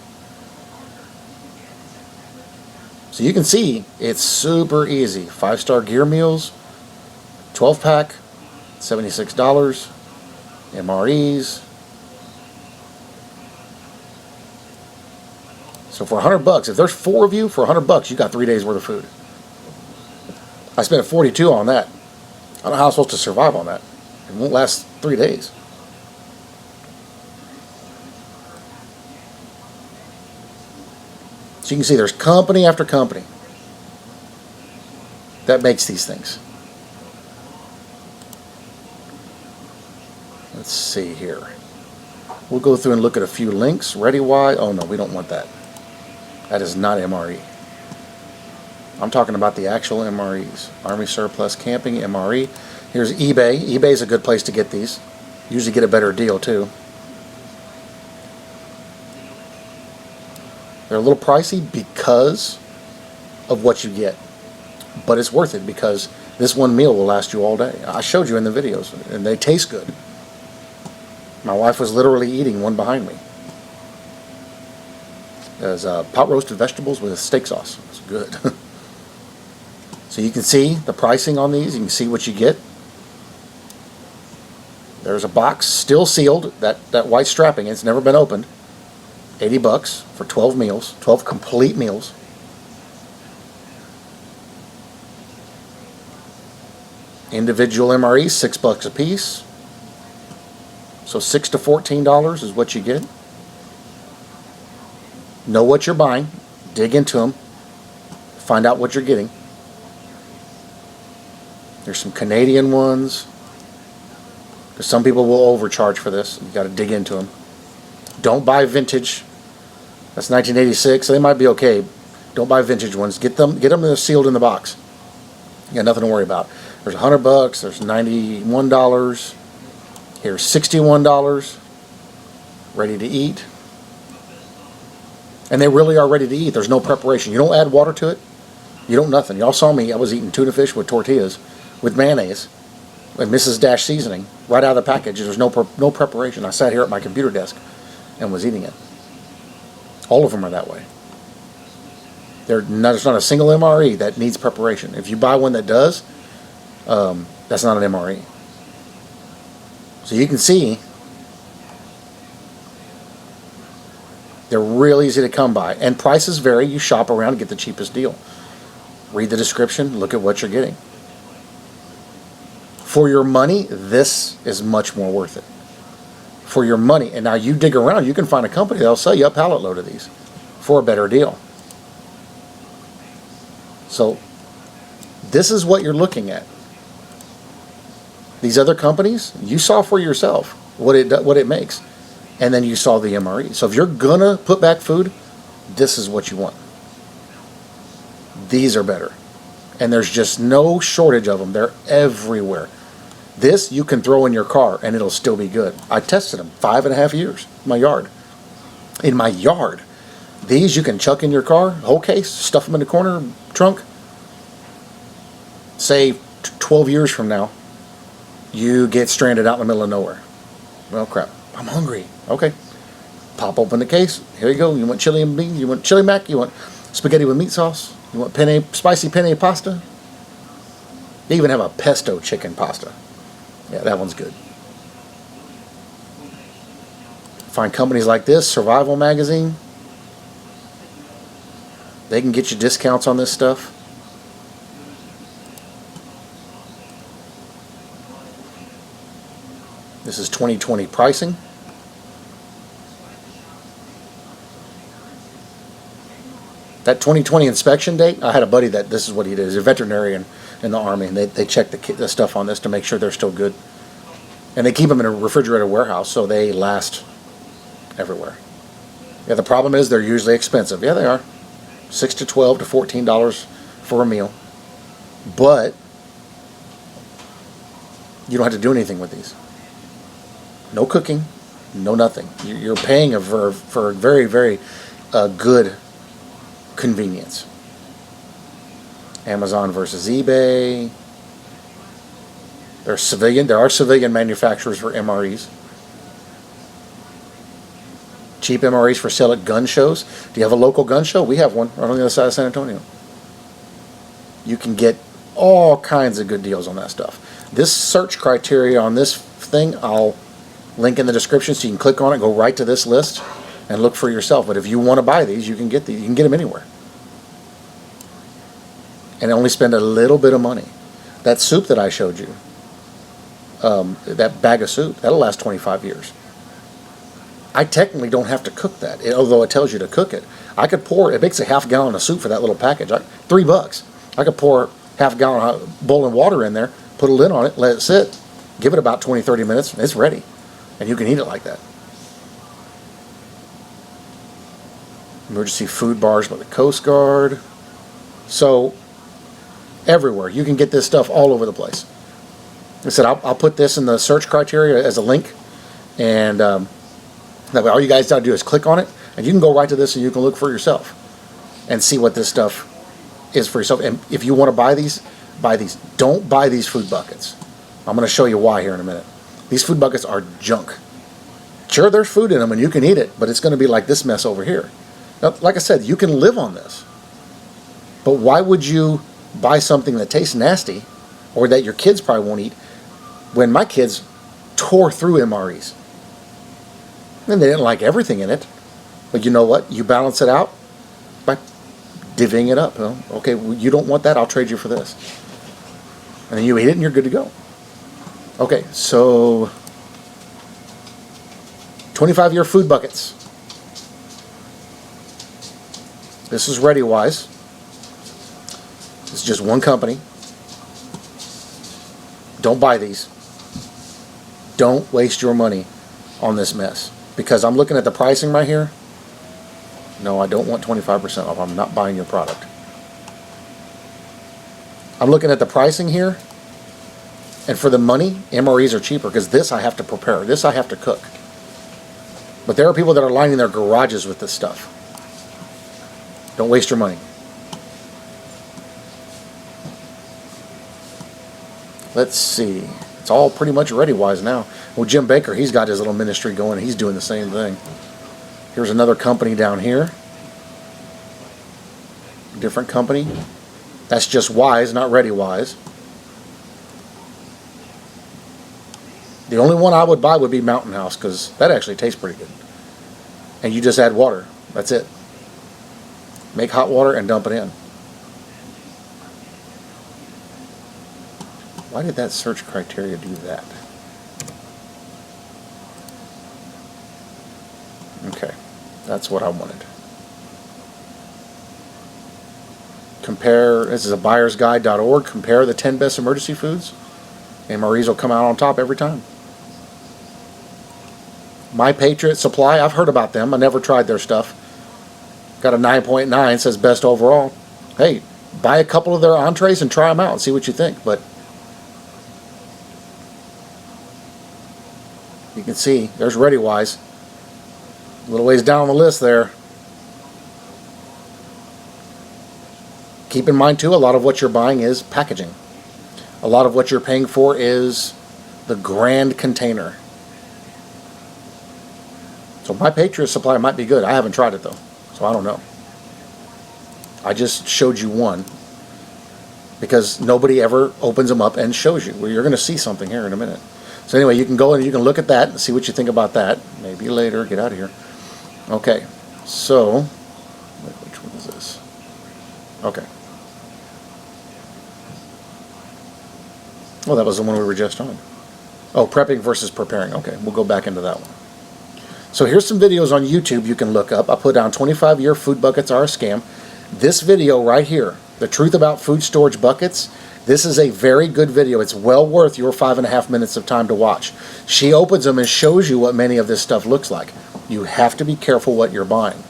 So you can see it's super easy. 5-star gear meals, 12-pack, $76. MREs. So for $100, if there's 4 of you, for $100, you got 3 days worth of food. I spent $42 on that. I don't know how I'm supposed to survive on that. It won't last 3 days. So you can see there's company after company that makes these things. Let's see here. We'll go through and look at a few links. ReadyWise. Oh no, we don't want that. That is not MRE. I'm talking about the actual MREs. Army Surplus Camping MRE. Here's eBay. eBay is a good place to get these. Usually get a better deal too. They're a little pricey because of what you get, but it's worth it because this one meal will last you all day. I showed you in the videos, and they taste good. My wife was literally eating one behind me. There's pot roasted vegetables with steak sauce. It's good. So you can see the pricing on these. You can see what you get. There's a box still sealed. That white strapping, it's never been opened. $80 for 12 meals, 12 complete meals. Individual MREs, $6 a piece. So $6 to $14 is what you get. Know what you're buying, dig into them, find out what you're getting. There's some Canadian ones, because some people will overcharge for this. You got to dig into them. Don't buy vintage. That's 1986, so they might be okay. Don't buy vintage ones. Get them sealed in the box. You got nothing to worry about. There's $100. There's $91. Here's $61. Ready to eat. And they really are ready to eat. There's no preparation. You don't add water to it. You don't nothing. Y'all saw me. I was eating tuna fish with tortillas with mayonnaise. And Mrs. Dash seasoning, right out of the package. There's no preparation. I sat here at my computer desk and was eating it. All of them are that way. There's not a single MRE that needs preparation. If you buy one that does, that's not an MRE. So you can see they're real easy to come by. And prices vary. You shop around and get the cheapest deal. Read the description. Look at what you're getting. For your money, this is much more worth it. For your money. And now you dig around, you can find a company that'll sell you a pallet load of these for a better deal. So this is what you're looking at. These other companies, you saw for yourself what it makes. And then you saw the MRE. So if you're going to put back food, this is what you want. These are better. And there's just no shortage of them. They're everywhere. This you can throw in your car and it'll still be good. I tested them 5.5 years in my yard. In my yard. These you can chuck in your car, whole case, stuff them in the corner, trunk. Say 12 years from now, you get stranded out in the middle of nowhere. Well, crap, I'm hungry. Okay. Pop open the case. Here you go. You want chili and beans? You want chili mac? You want spaghetti with meat sauce? You want spicy penne pasta? They even have a pesto chicken pasta. Yeah, that one's good. Find companies like this, Survival Magazine. They can get you discounts on this stuff. This is 2020 pricing. That 2020 inspection date, I had a buddy that this is what he did. He's a veterinarian in the Army, and they check the stuff on this to make sure they're still good. And they keep them in a refrigerated warehouse, so they last everywhere. Yeah, the problem is they're usually expensive. Yeah, they are. $6 to $12 to $14 for a meal. But you don't have to do anything with these. No cooking, no nothing. You're paying for a very, very good convenience. Amazon versus eBay. There are civilian manufacturers for MREs. Cheap MREs for sale at gun shows. Do you have a local gun show? We have one right on the other side of San Antonio. You can get all kinds of good deals on that stuff. This search criteria on this thing, I'll link in the description so you can click on it, go right to this list, and look for yourself. But if you want to buy these, you can get these. You can get them anywhere. And only spend a little bit of money. That soup that I showed you, that bag of soup, that'll last 25 years. I technically don't have to cook that, although it tells you to cook it. I could pour, it makes a half gallon of soup for that little package. $3. I could pour half a gallon bowl of water in there, put a lid on it, let it sit, give it about 20, 30 minutes, and it's ready. And you can eat it like that. Emergency food bars by the Coast Guard. So, everywhere. You can get this stuff all over the place. Like I said, I'll put this in the search criteria as a link. And that way all you guys got to do is click on it. And you can go right to this and you can look for yourself. And see what this stuff is for yourself. And if you want to buy these, buy these. Don't buy these food buckets. I'm going to show you why here in a minute. These food buckets are junk. Sure, there's food in them and you can eat it. But it's going to be like this mess over here. Now, like I said, you can live on this. But why would you buy something that tastes nasty or that your kids probably won't eat when my kids tore through MREs? And they didn't like everything in it. But you know what? You balance it out by divvying it up. Well, okay, well, you don't want that, I'll trade you for this. And then you eat it and you're good to go. Okay, so 25-year food buckets. This is ReadyWise. It's just one company. Don't buy these. Don't waste your money on this mess. Because I'm looking at the pricing right here. No, I don't want 25% off. I'm not buying your product. I'm looking at the pricing here. And for the money, MREs are cheaper because this I have to prepare. This I have to cook. But there are people that are lining their garages with this stuff. Don't waste your money. Let's see. It's all pretty much ReadyWise now. Well, Jim Baker, he's got his little ministry going. He's doing the same thing. Here's another company down here. Different company. That's just Wise, not ReadyWise. The only one I would buy would be Mountain House, because that actually tastes pretty good. And you just add water. That's it. Make hot water and dump it in. Why did that search criteria do that? Okay, that's what I wanted. Compare, this is a buyersguide.org. Compare the 10 best emergency foods, and Marie's will come out on top every time. My Patriot Supply, I've heard about them. I never tried their stuff. Got a 9.9, says best overall. Hey, buy a couple of their entrees and try them out and see what you think. But you can see, there's ReadyWise. A little ways down the list there. Keep in mind too, a lot of what you're buying is packaging. A lot of what you're paying for is the grand container. So My Patriot Supply might be good. I haven't tried it though, so I don't know. I just showed you one because nobody ever opens them up and shows you. Well, you're going to see something here in a minute. So anyway, you can go and you can look at that and see what you think about that. Maybe later. Get out of here. Okay, so which one is this? Okay. Oh, that was the one we were just on. Oh, prepping versus preparing. Okay, we'll go back into that one. So here's some videos on YouTube you can look up. I put down 25-year food buckets are a scam. This video right here, The Truth About Food Storage Buckets, this is a very good video. It's well worth your 5.5 minutes of time to watch. She opens them and shows you what many of this stuff looks like. You have to be careful what you're buying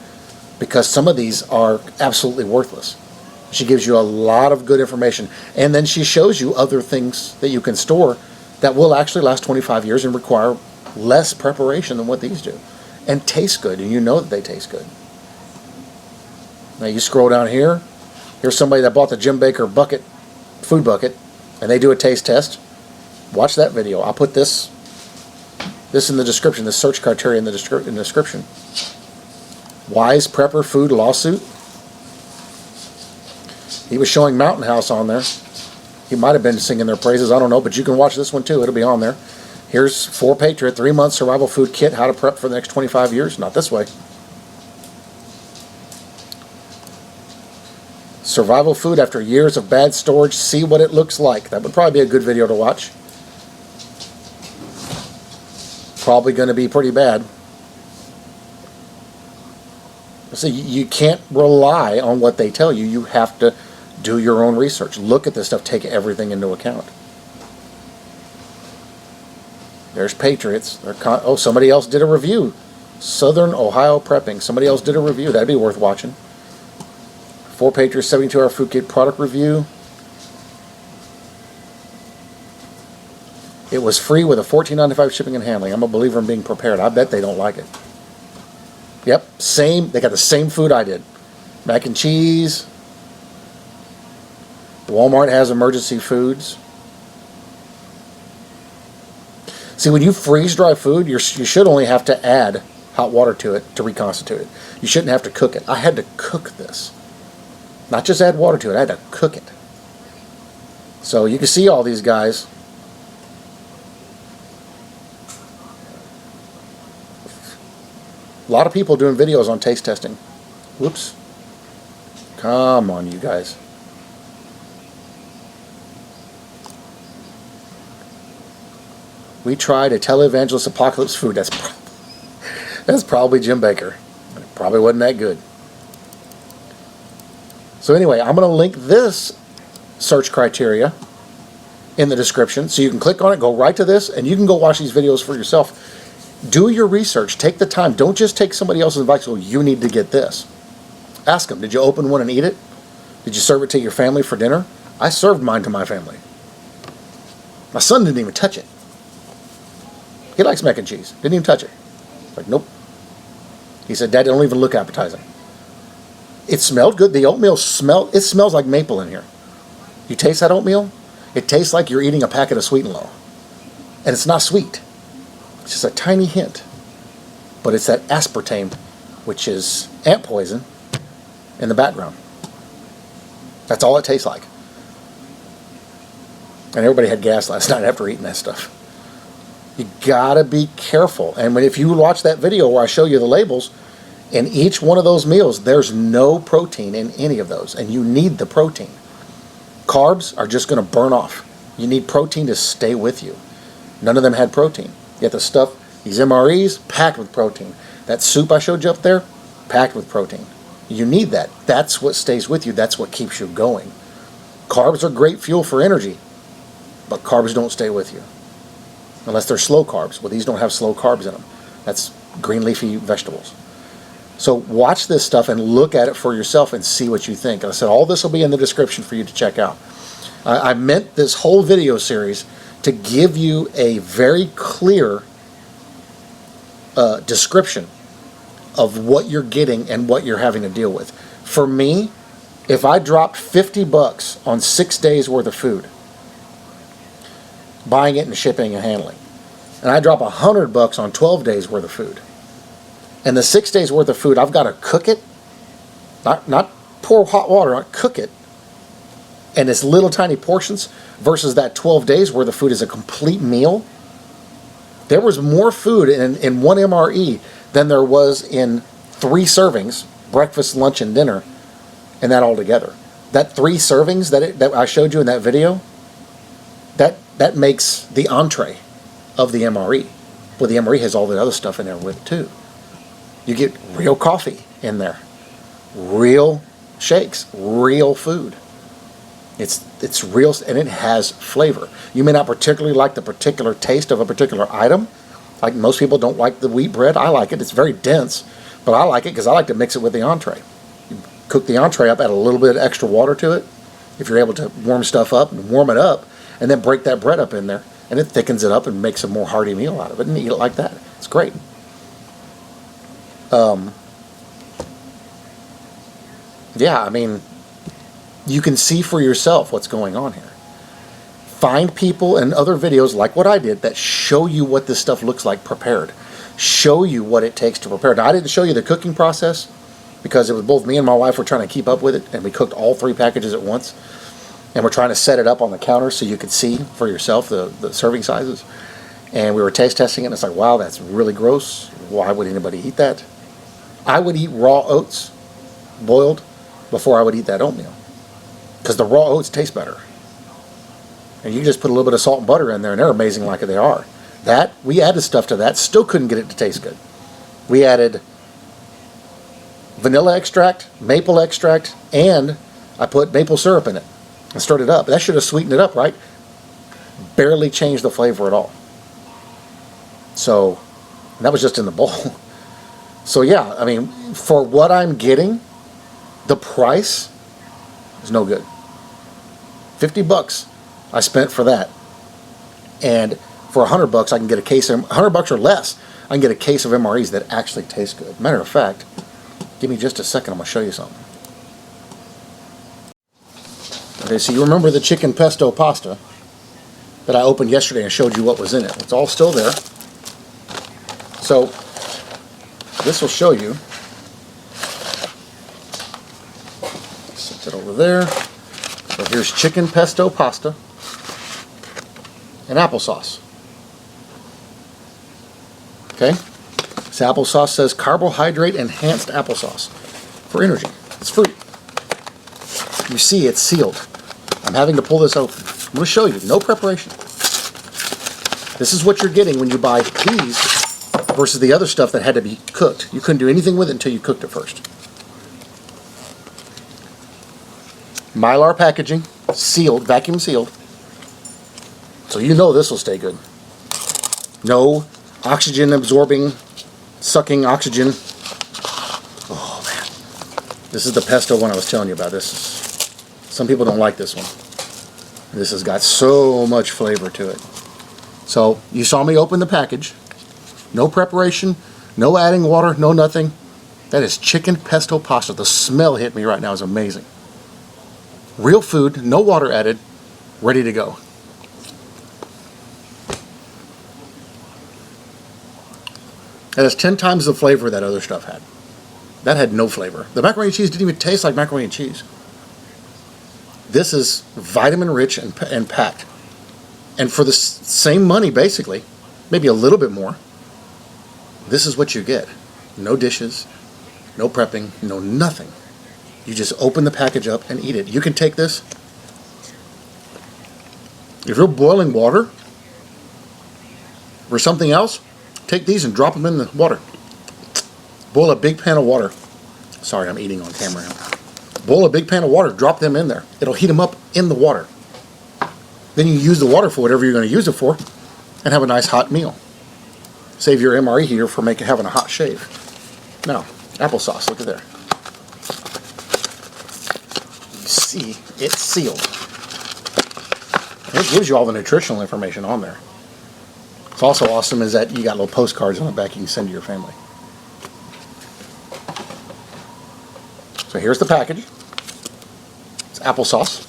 because some of these are absolutely worthless. She gives you a lot of good information, and then she shows you other things that you can store that will actually last 25 years and require less preparation than what these do and taste good, and you know that they taste good. Now you scroll down here, here's somebody that bought the Jim Baker bucket, food bucket, and they do a taste test. Watch that video. I'll put this in the description, the search criteria in the description. Wise Prepper Food Lawsuit. He was showing Mountain House on there. He might have been singing their praises, I don't know, but you can watch this one too. It'll be on there. Here's 4 Patriot 3-month survival food kit, how to prep for the next 25 years. Not this way. Survival food after years of bad storage. See what it looks like. That would probably be a good video to watch. Probably going to be pretty bad. See, you can't rely on what they tell you. You have to do your own research. Look at this stuff. Take everything into account. There's Patriots. Oh, somebody else did a review. Southern Ohio Prepping. Somebody else did a review. That'd be worth watching. 4 Patriots 72-hour food kit product review. It was free with a $14.95 shipping and handling. I'm a believer in being prepared. I bet they don't like it. Yep, same. They got the same food I did. Mac and cheese. Walmart has emergency foods. See, when you freeze dry food, you should only have to add hot water to it to reconstitute it. You shouldn't have to cook it. I had to cook this. Not just add water to it, I had to cook it. So you can see all these guys. A lot of people doing videos on taste testing. Whoops. Come on, you guys. We tried a televangelist apocalypse food. That's probably Jim Baker. It probably wasn't that good. So anyway, I'm going to link this search criteria in the description. So you can click on it, go right to this, and you can go watch these videos for yourself. Do your research. Take the time. Don't just take somebody else's advice. Oh, you need to get this. Ask them, did you open one and eat it? Did you serve it to your family for dinner? I served mine to my family. My son didn't even touch it. He likes mac and cheese. Didn't even touch it. Like, nope. He said, Dad, don't even look appetizing. It smelled good. The oatmeal it smells like maple in here. You taste that oatmeal? It tastes like you're eating a packet of Sweet and Low. And it's not sweet. It's just a tiny hint. But it's that aspartame, which is ant poison, in the background. That's all it tastes like. And everybody had gas last night after eating that stuff. You gotta be careful. And if you watch that video where I show you the labels, in each one of those meals, there's no protein in any of those. And you need the protein. Carbs are just gonna burn off. You need protein to stay with you. None of them had protein. Yet the stuff, these MREs, packed with protein. That soup I showed you up there, packed with protein. You need that. That's what stays with you. That's what keeps you going. Carbs are great fuel for energy, but carbs don't stay with you. Unless they're slow carbs. Well, these don't have slow carbs in them. That's green leafy vegetables. So watch this stuff and look at it for yourself and see what you think. And I said all this will be in the description for you to check out. I meant this whole video series to give you a very clear description of what you're getting and what you're having to deal with. For me, if I dropped $50 on 6 days worth of food, buying it and shipping and handling, and I drop $100 on 12 days worth of food, and the 6 days worth of food, I've got to cook it, not pour hot water on it, cook it, and it's little tiny portions, versus that 12 days worth of food is a complete meal. There was more food in one MRE than there was in 3 servings, breakfast, lunch, and dinner, and that all together. That 3 servings that I showed you in that video, that makes the entree of the MRE. Well, the MRE has all the other stuff in there with it too. You get real coffee in there, real shakes, real food. It's real, and it has flavor. You may not particularly like the particular taste of a particular item. Like most people don't like the wheat bread. I like it. It's very dense, but I like it because I like to mix it with the entree. You cook the entree up, add a little bit of extra water to it. If you're able to warm stuff up and warm it up, and then break that bread up in there, and it thickens it up and makes a more hearty meal out of it, and eat it like that. It's great. Yeah, I mean, you can see for yourself what's going on here. Find people and other videos like what I did that show you what this stuff looks like prepared. Show you what it takes to prepare. Now, I didn't show you the cooking process because it was both me and my wife were trying to keep up with it, and we cooked all 3 packages at once. And we're trying to set it up on the counter so you could see for yourself the serving sizes. And we were taste testing it, and it's like, wow, that's really gross. Why would anybody eat that? I would eat raw oats, boiled, before I would eat that oatmeal. Because the raw oats taste better. And you can just put a little bit of salt and butter in there, and they're amazing like they are. We added stuff to that, still couldn't get it to taste good. We added vanilla extract, maple extract, and I put maple syrup in it and stirred it up. That should have sweetened it up, right? Barely changed the flavor at all. So, and that was just in the bowl. So yeah, I mean, for what I'm getting, the price is no good. $50 I spent for that. And for $100 I can get a case of, $100 or less, I can get a case of MREs that actually taste good. Matter of fact, give me just a second, I'm going to show you something. Okay, so you remember the chicken pesto pasta that I opened yesterday and showed you what was in it. It's all still there. So this will show you. Set it over there. So here's chicken pesto pasta and applesauce. Okay? This applesauce says carbohydrate enhanced applesauce for energy. It's free. You see it's sealed. I'm having to pull this open. I'm going to show you. No preparation. This is what you're getting when you buy these versus the other stuff that had to be cooked. You couldn't do anything with it until you cooked it first. Mylar packaging, sealed, vacuum sealed. So you know this will stay good. No oxygen absorbing, sucking oxygen. Oh man. This is the pesto one I was telling you about. Some people don't like this one. This has got so much flavor to it. So you saw me open the package. No preparation, no adding water, no nothing. That is chicken pesto pasta. The smell hit me right now. It's amazing. Real food, no water added, ready to go. It has 10 times the flavor that other stuff had. That had no flavor. The macaroni and cheese didn't even taste like macaroni and cheese. This is vitamin rich and packed. And for the same money, basically, maybe a little bit more, this is what you get. No dishes, no prepping, no nothing. You just open the package up and eat it. You can take this. If you're boiling water or something else, take these and drop them in the water. Boil a big pan of water. Sorry, I'm eating on camera now. Boil a big pan of water, drop them in there. It'll heat them up in the water. Then you use the water for whatever you're going to use it for and have a nice hot meal. Save your MRE heater for having a hot shave. Now, applesauce, look at there. You see, it's sealed. It gives you all the nutritional information on there. What's also awesome is that you got little postcards on the back you can send to your family. So here's the package. It's applesauce.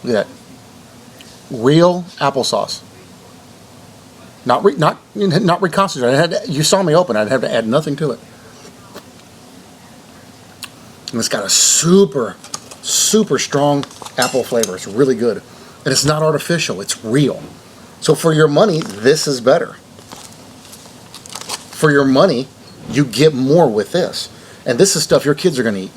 Look at that. Real applesauce. Not reconstituted. You saw me open. I'd have to add nothing to it. And it's got a super strong apple flavor. It's really good. And it's not artificial. It's real. So for your money, this is better. For your money, you get more with this. And this is stuff your kids are going to eat.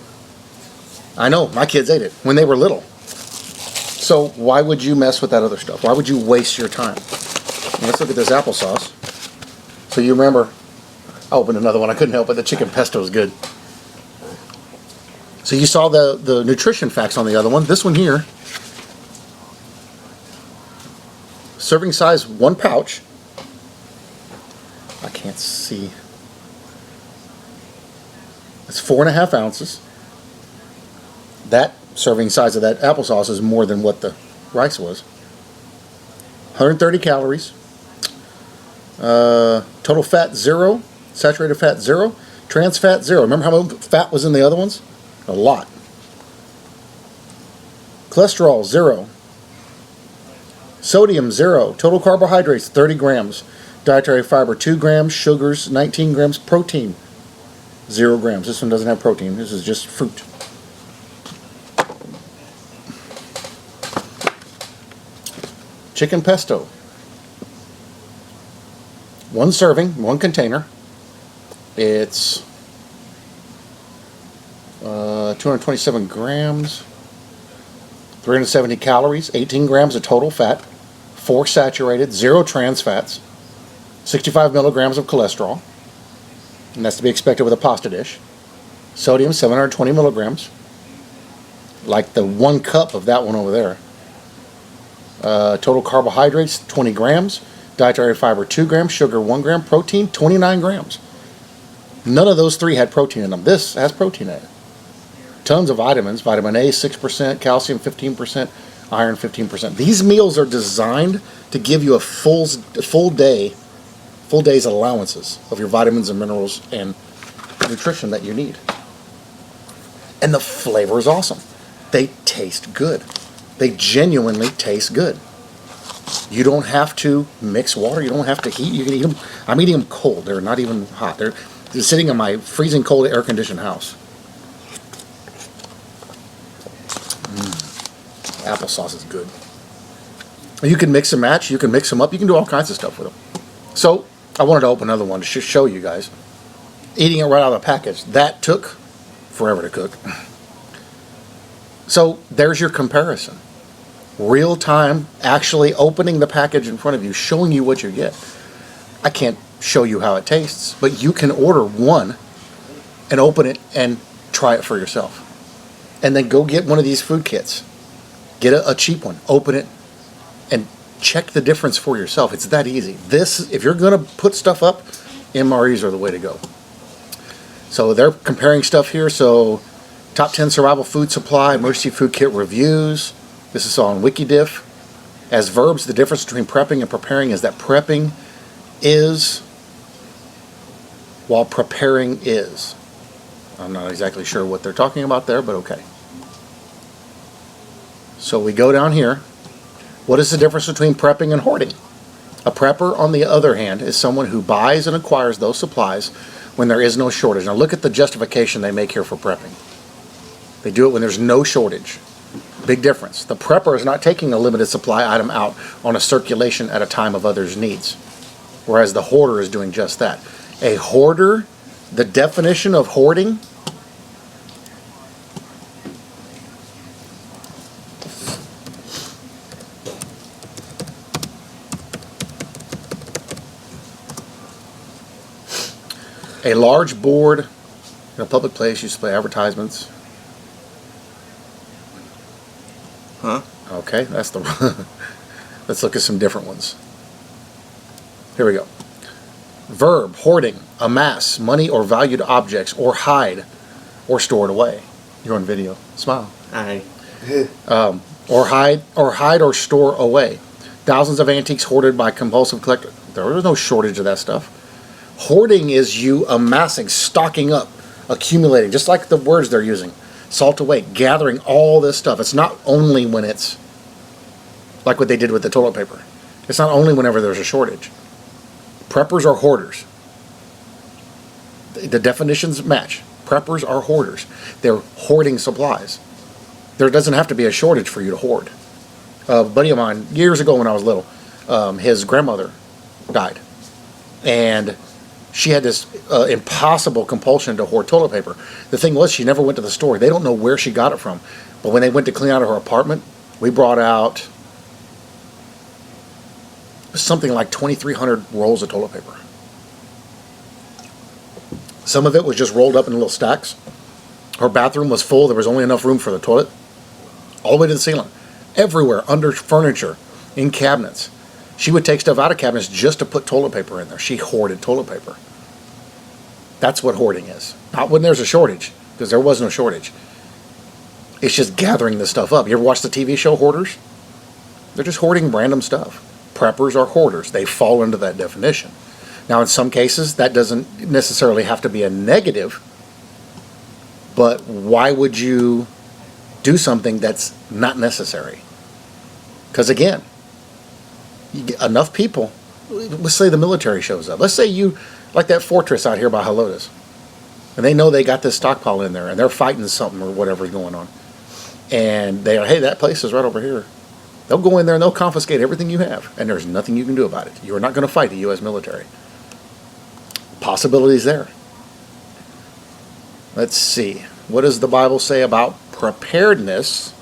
I know. My kids ate it when they were little. So why would you mess with that other stuff? Why would you waste your time? And let's look at this applesauce. So you remember, I opened another one. I couldn't help it. The chicken pesto is good. So you saw the nutrition facts on the other one. This one here, serving size 1 pouch. I can't see. It's 4.5 ounces. That serving size of that applesauce is more than what the rice was. 130 calories. Total fat 0. Saturated fat 0. Trans fat 0. Remember how much fat was in the other ones? A lot. Cholesterol 0. Sodium 0. Total carbohydrates 30 grams. Dietary fiber 2 grams. Sugars 19 grams. Protein 0 grams. This one doesn't have protein. This is just fruit. Chicken pesto. 1 serving, 1 container. It's 227 grams, 370 calories, 18 grams of total fat, 4 saturated, 0 trans fats, 65 milligrams of cholesterol, and that's to be expected with a pasta dish. Sodium, 720 milligrams, like the 1 cup of that one over there. Total carbohydrates, 20 grams, dietary fiber, 2 grams, sugar, 1 gram, protein, 29 grams. None of those 3 had protein in them. This has protein in it. Tons of vitamins. Vitamin A, 6%, calcium, 15%, iron, 15%. These meals are designed to give you a full day's allowances of your vitamins and minerals and nutrition that you need. And the flavor is awesome. They taste good. They genuinely taste good. You don't have to mix water. You don't have to heat. You can eat them. I'm eating them cold. They're not even hot. They're sitting in my freezing cold air-conditioned house. Applesauce is good. You can mix and match. You can mix them up. You can do all kinds of stuff with them. So I wanted to open another one to show you guys. Eating it right out of the package. That took forever to cook. So there's your comparison. Real time, actually opening the package in front of you, showing you what you get. I can't show you how it tastes, but you can order one and open it and try it for yourself. And then go get one of these food kits. Get a cheap one, open it, and check the difference for yourself. It's that easy. This, if you're going to put stuff up, MREs are the way to go. So they're comparing stuff here. So top 10 survival food supply, emergency food kit reviews. This is on WikiDiff. As verbs, the difference between prepping and preparing is that prepping is while preparing is. I'm not exactly sure what they're talking about there, but okay. So we go down here. What is the difference between prepping and hoarding? A prepper, on the other hand, is someone who buys and acquires those supplies when there is no shortage. Now look at the justification they make here for prepping. They do it when there's no shortage. Big difference. The prepper is not taking a limited supply item out on a circulation at a time of others' needs, whereas the hoarder is doing just that. A hoarder, the definition of hoarding, a large board in a public place used to play advertisements. Huh? Okay, that's the. Let's look at some different ones. Here we go. Verb, hoarding, amass money or valued objects, or hide, or store it away. You're on video. Smile. Aye. Or hide or store away. Thousands of antiques hoarded by compulsive collectors. There is no shortage of that stuff. Hoarding is you amassing, stocking up, accumulating, just like the words they're using. Salt away, gathering all this stuff. It's not only when it's like what they did with the toilet paper. It's not only whenever there's a shortage. Preppers are hoarders. The definitions match. Preppers are hoarders. They're hoarding supplies. There doesn't have to be a shortage for you to hoard. A buddy of mine, years ago when I was little, his grandmother died. And she had this impossible compulsion to hoard toilet paper. The thing was, she never went to the store. They don't know where she got it from. But when they went to clean out her apartment, we brought out something like 2,300 rolls of toilet paper. Some of it was just rolled up in little stacks. Her bathroom was full. There was only enough room for the toilet. All the way to the ceiling. Everywhere, under furniture, in cabinets. She would take stuff out of cabinets just to put toilet paper in there. She hoarded toilet paper. That's what hoarding is. Not when there's a shortage, because there was no shortage. It's just gathering the stuff up. You ever watch the TV show Hoarders? They're just hoarding random stuff. Preppers are hoarders. They fall into that definition. Now, in some cases, that doesn't necessarily have to be a negative, but why would you do something that's not necessary? Because again, you get enough people. Let's say the military shows up. Let's say you, like that fortress out here by Helotes, and they know they got this stockpile in there, and they're fighting something or whatever's going on. And they're, hey, that place is right over here. They'll go in there and they'll confiscate everything you have, and there's nothing you can do about it. You are not going to fight the U.S. military. Possibilities there. Let's see. What does the Bible say about preparedness?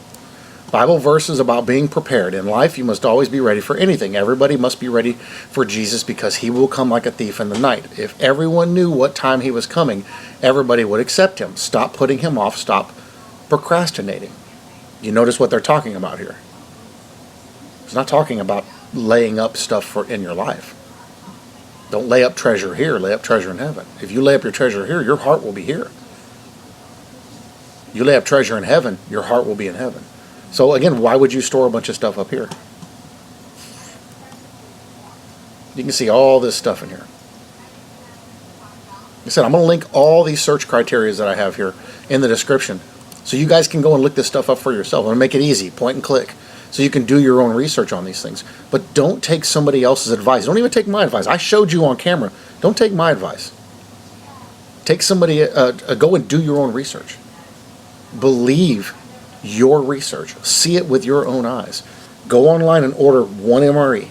Bible verses about being prepared. In life, you must always be ready for anything. Everybody must be ready for Jesus because he will come like a thief in the night. If everyone knew what time he was coming, everybody would accept him. Stop putting him off. Stop procrastinating. You notice what they're talking about here. It's not talking about laying up stuff in your life. Don't lay up treasure here, lay up treasure in heaven. If you lay up your treasure here, your heart will be here. You lay up treasure in heaven, your heart will be in heaven. So again, why would you store a bunch of stuff up here? You can see all this stuff in here. Like I said, I'm going to link all these search criteria that I have here in the description, so you guys can go and look this stuff up for yourself. I'm going to make it easy, point and click, so you can do your own research on these things. But don't take somebody else's advice. Don't even take my advice. I showed you on camera. Don't take my advice. Take somebody, go and do your own research. Believe your research. See it with your own eyes. Go online and order one MRE.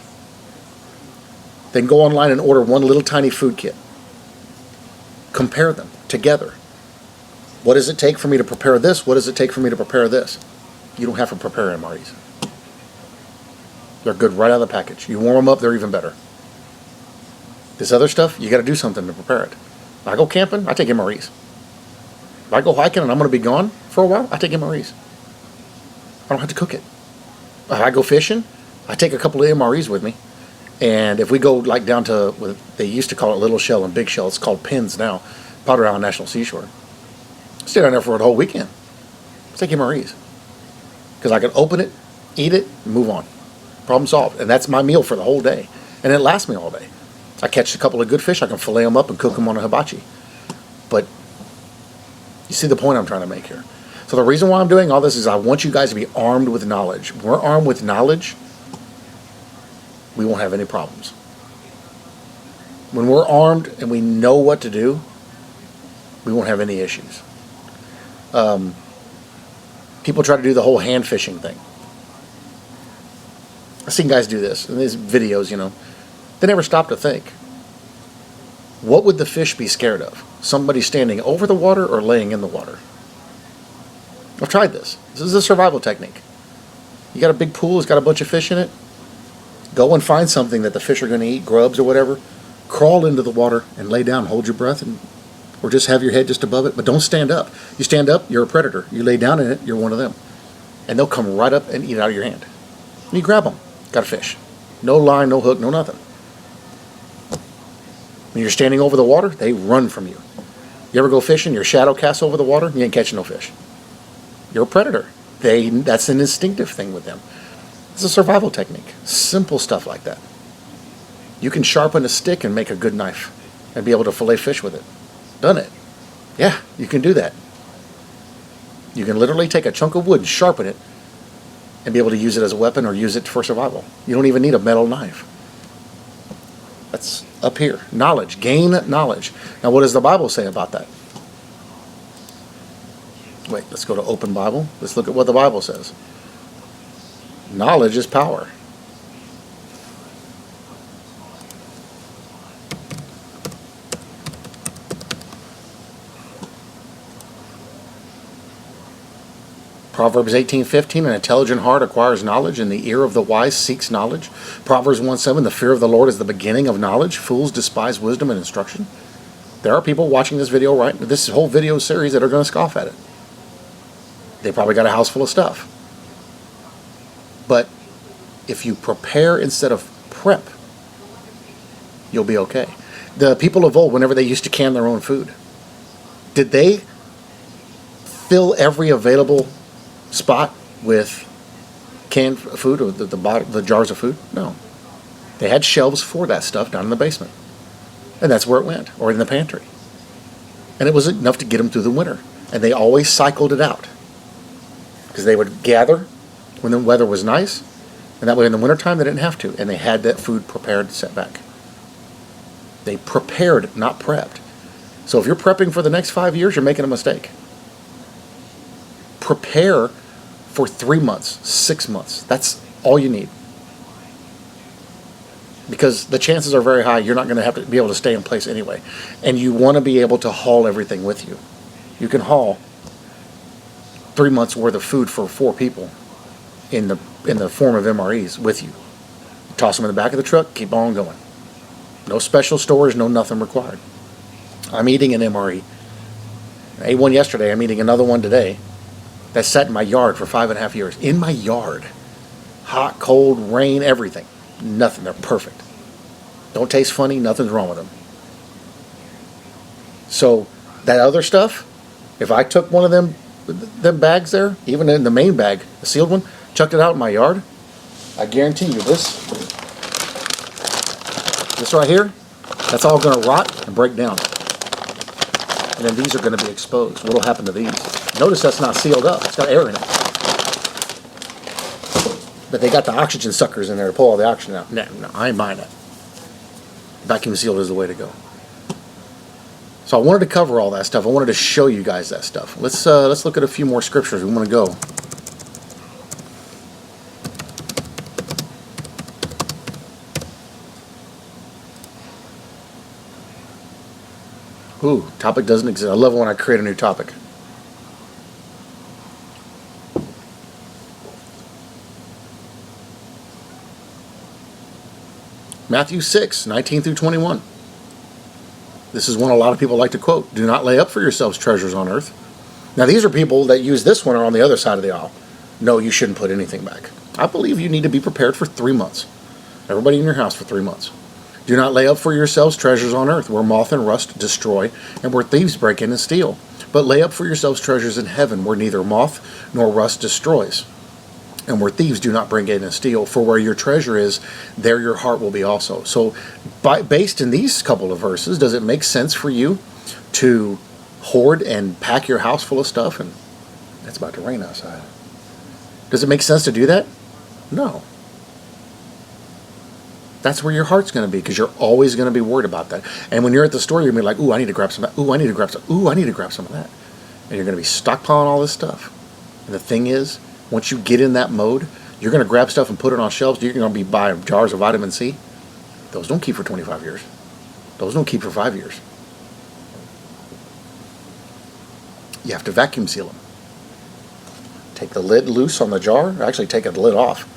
Then go online and order one little tiny food kit. Compare them together. What does it take for me to prepare this? What does it take for me to prepare this? You don't have to prepare MREs. They're good right out of the package. You warm them up, they're even better. This other stuff, you got to do something to prepare it. If I go camping, I take MREs. If I go hiking and I'm going to be gone for a while, I take MREs. I don't have to cook it. If I go fishing, I take a couple of MREs with me. And if we go like down to, they used to call it Little Shell and Big Shell, it's called Pins now, Powder Island National Seashore. Stay down there for a whole weekend. Take MREs. Because I can open it, eat it, and move on. Problem solved. And that's my meal for the whole day. And it lasts me all day. I catch a couple of good fish, I can fillet them up and cook them on a hibachi. But you see the point I'm trying to make here. So the reason why I'm doing all this is I want you guys to be armed with knowledge. When we're armed with knowledge, we won't have any problems. When we're armed and we know what to do, we won't have any issues. People try to do the whole hand fishing thing. I've seen guys do this in these videos, They never stop to think. What would the fish be scared of? Somebody standing over the water or laying in the water? I've tried this. This is a survival technique. You got a big pool, it's got a bunch of fish in it. Go and find something that the fish are going to eat, grubs or whatever. Crawl into the water and lay down, hold your breath, or just have your head just above it, but don't stand up. You stand up, you're a predator. You lay down in it, you're one of them. And they'll come right up and eat it out of your hand. And you grab them. Got a fish. No line, no hook, no nothing. When you're standing over the water, they run from you. You ever go fishing, your shadow casts over the water, you ain't catching no fish. You're a predator. That's an instinctive thing with them. It's a survival technique. Simple stuff like that. You can sharpen a stick and make a good knife and be able to fillet fish with it. Done it. Yeah, you can do that. You can literally take a chunk of wood, sharpen it, and be able to use it as a weapon or use it for survival. You don't even need a metal knife. That's up here. Knowledge. Gain knowledge. Now, what does the Bible say about that? Wait, let's go to Open Bible. Let's look at what the Bible says. Knowledge is power. Proverbs 18:15, an intelligent heart acquires knowledge, and the ear of the wise seeks knowledge. Proverbs 1:7, the fear of the Lord is the beginning of knowledge. Fools despise wisdom and instruction. There are people watching this video, this whole video series, that are going to scoff at it. They probably got a house full of stuff. But if you prepare instead of prep, you'll be okay. The people of old, whenever they used to can their own food, did they fill every available spot with canned food or the jars of food? No. They had shelves for that stuff down in the basement. And that's where it went, or in the pantry. And it was enough to get them through the winter. And they always cycled it out. Because they would gather when the weather was nice, and that way in the wintertime they didn't have to. And they had that food prepared to set back. They prepared, not prepped. So if you're prepping for the next 5 years, you're making a mistake. Prepare for 3 months, 6 months. That's all you need. Because the chances are very high you're not going to have to be able to stay in place anyway. And you want to be able to haul everything with you. You can haul 3 months worth of food for 4 people in the form of MREs with you. Toss them in the back of the truck, keep on going. No special storage, no nothing required. I'm eating an MRE. I ate one yesterday, I'm eating another one today. That sat in my yard for 5.5 years. In my yard. Hot, cold, rain, everything. Nothing. They're perfect. Don't taste funny, nothing's wrong with them. So that other stuff, if I took one of them bags there, even in the main bag, the sealed one, chucked it out in my yard, I guarantee you this right here, that's all going to rot and break down. And then these are going to be exposed. What will happen to these? Notice that's not sealed up. It's got air in it. But they got the oxygen suckers in there to pull all the oxygen out. No, I ain't buying that. Vacuum sealed is the way to go. So I wanted to cover all that stuff. I wanted to show you guys that stuff. Let's look at a few more scriptures. We want to go. Ooh, topic doesn't exist. I love it when I create a new topic. Matthew 6:19 through 21. This is one a lot of people like to quote. Do not lay up for yourselves treasures on earth. Now these are people that use this one are on the other side of the aisle. No, you shouldn't put anything back. I believe you need to be prepared for 3 months. Everybody in your house for 3 months. Do not lay up for yourselves treasures on earth, where moth and rust destroy, and where thieves break in and steal. But lay up for yourselves treasures in heaven, where neither moth nor rust destroys, and where thieves do not bring in and steal. For where your treasure is, there your heart will be also. So based in these couple of verses, does it make sense for you to hoard and pack your house full of stuff? And it's about to rain outside. Does it make sense to do that? No. That's where your heart's going to be, because you're always going to be worried about that. And when you're at the store, you're going to be like, ooh, I need to grab some of that. Ooh, I need to grab some. Ooh, I need to grab some of that. And you're going to be stockpiling all this stuff. And the thing is, once you get in that mode, you're going to grab stuff and put it on shelves. You're going to be buying jars of vitamin C. Those don't keep for 25 years. Those don't keep for 5 years. You have to vacuum seal them. Take the lid loose on the jar, or actually take the lid off.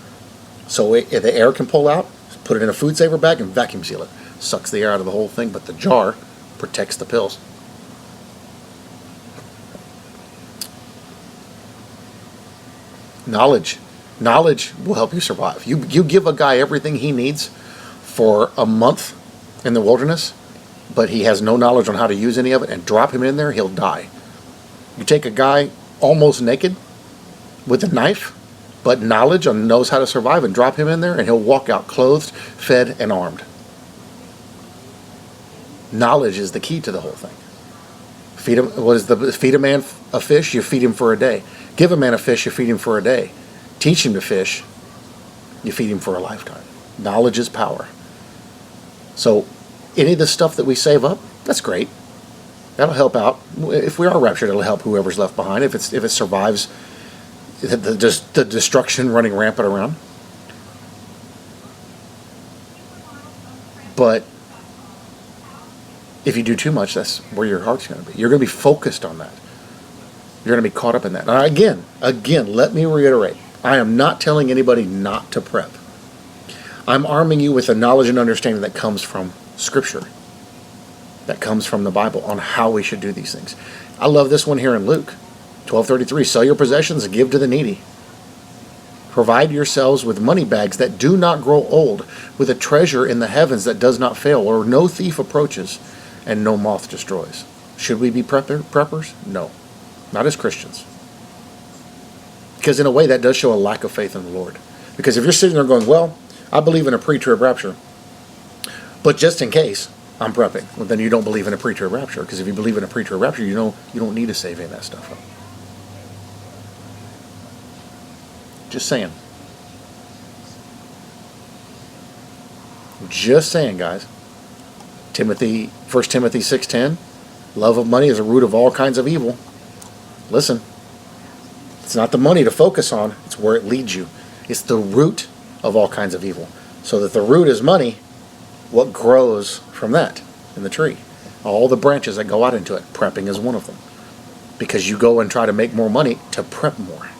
So the air can pull out, put it in a food saver bag and vacuum seal it. Sucks the air out of the whole thing, but the jar protects the pills. Knowledge will help you survive. You give a guy everything he needs for a month in the wilderness, but he has no knowledge on how to use any of it, and drop him in there, he'll die. You take a guy almost naked with a knife, but knowledge on knows how to survive, and drop him in there, and he'll walk out clothed, fed, and armed. Knowledge is the key to the whole thing. Feed a man a fish, you feed him for a day. Give a man a fish, you feed him for a day. Teach him to fish, you feed him for a lifetime. Knowledge is power. So any of the stuff that we save up, that's great. That'll help out. If we are raptured, it'll help whoever's left behind. If it survives the destruction running rampant around. But if you do too much, that's where your heart's going to be. You're going to be focused on that. You're going to be caught up in that. Now, again, let me reiterate. I am not telling anybody not to prep. I'm arming you with the knowledge and understanding that comes from Scripture, that comes from the Bible, on how we should do these things. I love this one here in Luke 12:33. Sell your possessions and give to the needy. Provide yourselves with money bags that do not grow old, with a treasure in the heavens that does not fail, or no thief approaches and no moth destroys. Should we be preppers? No. Not as Christians. Because in a way that does show a lack of faith in the Lord. Because if you're sitting there going, well, I believe in a pre-trib rapture, but just in case, I'm prepping. Well, then you don't believe in a pre-trib rapture. Because if you believe in a pre-trib rapture, you know you don't need to save any of that stuff up. Just saying. Just saying, guys. 1 Timothy 6:10, love of money is a root of all kinds of evil. Listen, it's not the money to focus on, it's where it leads you. It's the root of all kinds of evil. So that the root is money, what grows from that in the tree? All the branches that go out into it. Prepping is one of them. Because you go and try to make more money to prep more.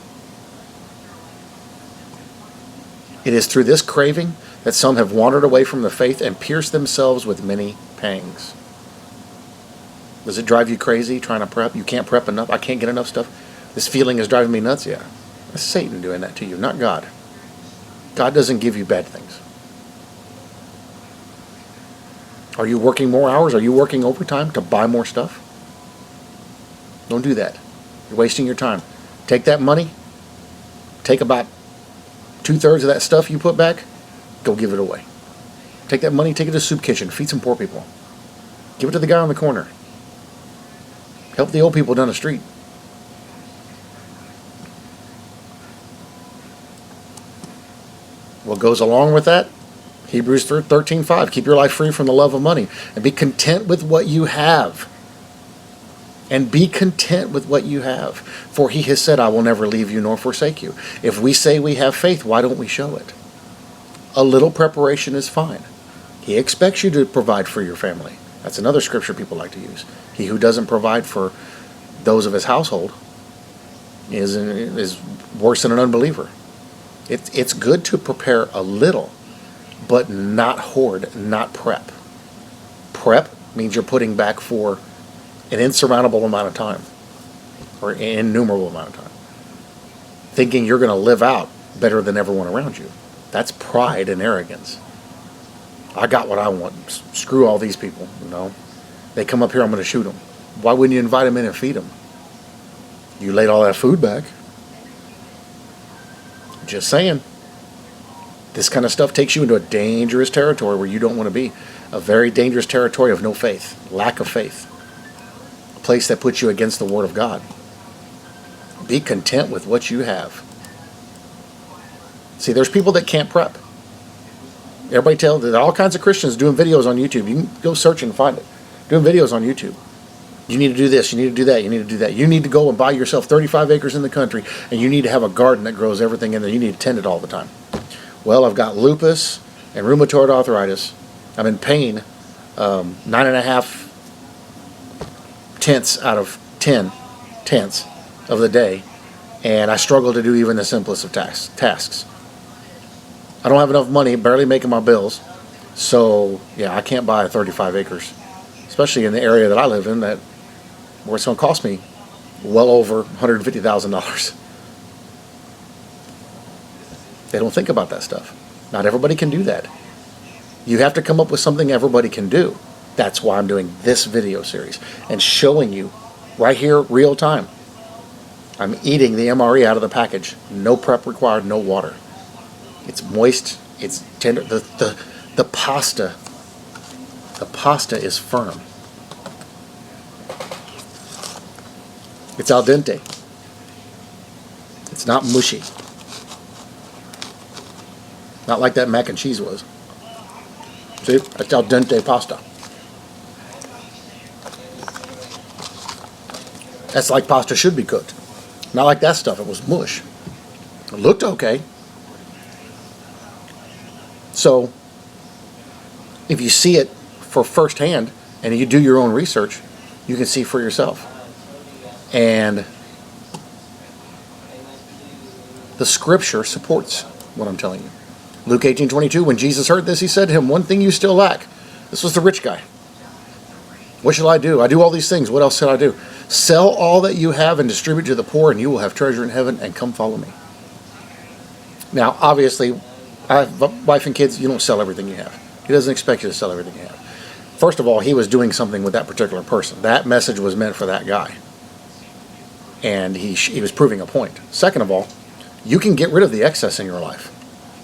It is through this craving that some have wandered away from the faith and pierced themselves with many pangs. Does it drive you crazy trying to prep? You can't prep enough. I can't get enough stuff. This feeling is driving me nuts. Yeah. That's Satan doing that to you, not God. God doesn't give you bad things. Are you working more hours? Are you working overtime to buy more stuff? Don't do that. You're wasting your time. Take that money. Take about 2/3 of that stuff you put back. Go give it away. Take that money, take it to soup kitchen. Feed some poor people. Give it to the guy on the corner. Help the old people down the street. What goes along with that? Hebrews 13:5. Keep your life free from the love of money and be content with what you have. And be content with what you have. For he has said, I will never leave you nor forsake you. If we say we have faith, why don't we show it? A little preparation is fine. He expects you to provide for your family. That's another scripture people like to use. He who doesn't provide for those of his household is worse than an unbeliever. It's good to prepare a little, but not hoard, not prep. Prep means you're putting back for an insurmountable amount of time, or an innumerable amount of time. Thinking you're going to live out better than everyone around you. That's pride and arrogance. I got what I want. Screw all these people, They come up here, I'm going to shoot them. Why wouldn't you invite them in and feed them? You laid all that food back. Just saying. This kind of stuff takes you into a dangerous territory where you don't want to be. A very dangerous territory of no faith, lack of faith. A place that puts you against the Word of God. Be content with what you have. See, there's people that can't prep. Everybody there's all kinds of Christians doing videos on YouTube. You can go search and find it. Doing videos on YouTube. You need to do this, you need to do that, you need to do that. You need to go and buy yourself 35 acres in the country, and you need to have a garden that grows everything in there. You need to tend it all the time. Well, I've got lupus and rheumatoid arthritis. I'm in pain 9.5 tenths out of 10 tenths of the day, and I struggle to do even the simplest of tasks. I don't have enough money, barely making my bills, so yeah, I can't buy 35 acres, especially in the area that I live in, where it's going to cost me well over $150,000. They don't think about that stuff. Not everybody can do that. You have to come up with something everybody can do. That's why I'm doing this video series and showing you right here, real time. I'm eating the MRE out of the package. No prep required, no water. It's moist, it's tender. The pasta is firm. It's al dente. It's not mushy. Not like that mac and cheese was. See, that's al dente pasta. That's like pasta should be cooked. Not like that stuff, it was mush. It looked okay. So, if you see it for firsthand and you do your own research, you can see for yourself. And the scripture supports what I'm telling you. Luke 18:22, when Jesus heard this, he said to him, one thing you still lack. This was the rich guy. What shall I do? I do all these things. What else should I do? Sell all that you have and distribute to the poor, and you will have treasure in heaven, and come follow me. Now, obviously, I have a wife and kids. You don't sell everything you have. He doesn't expect you to sell everything you have. First of all, he was doing something with that particular person. That message was meant for that guy. And he was proving a point. Second of all, you can get rid of the excess in your life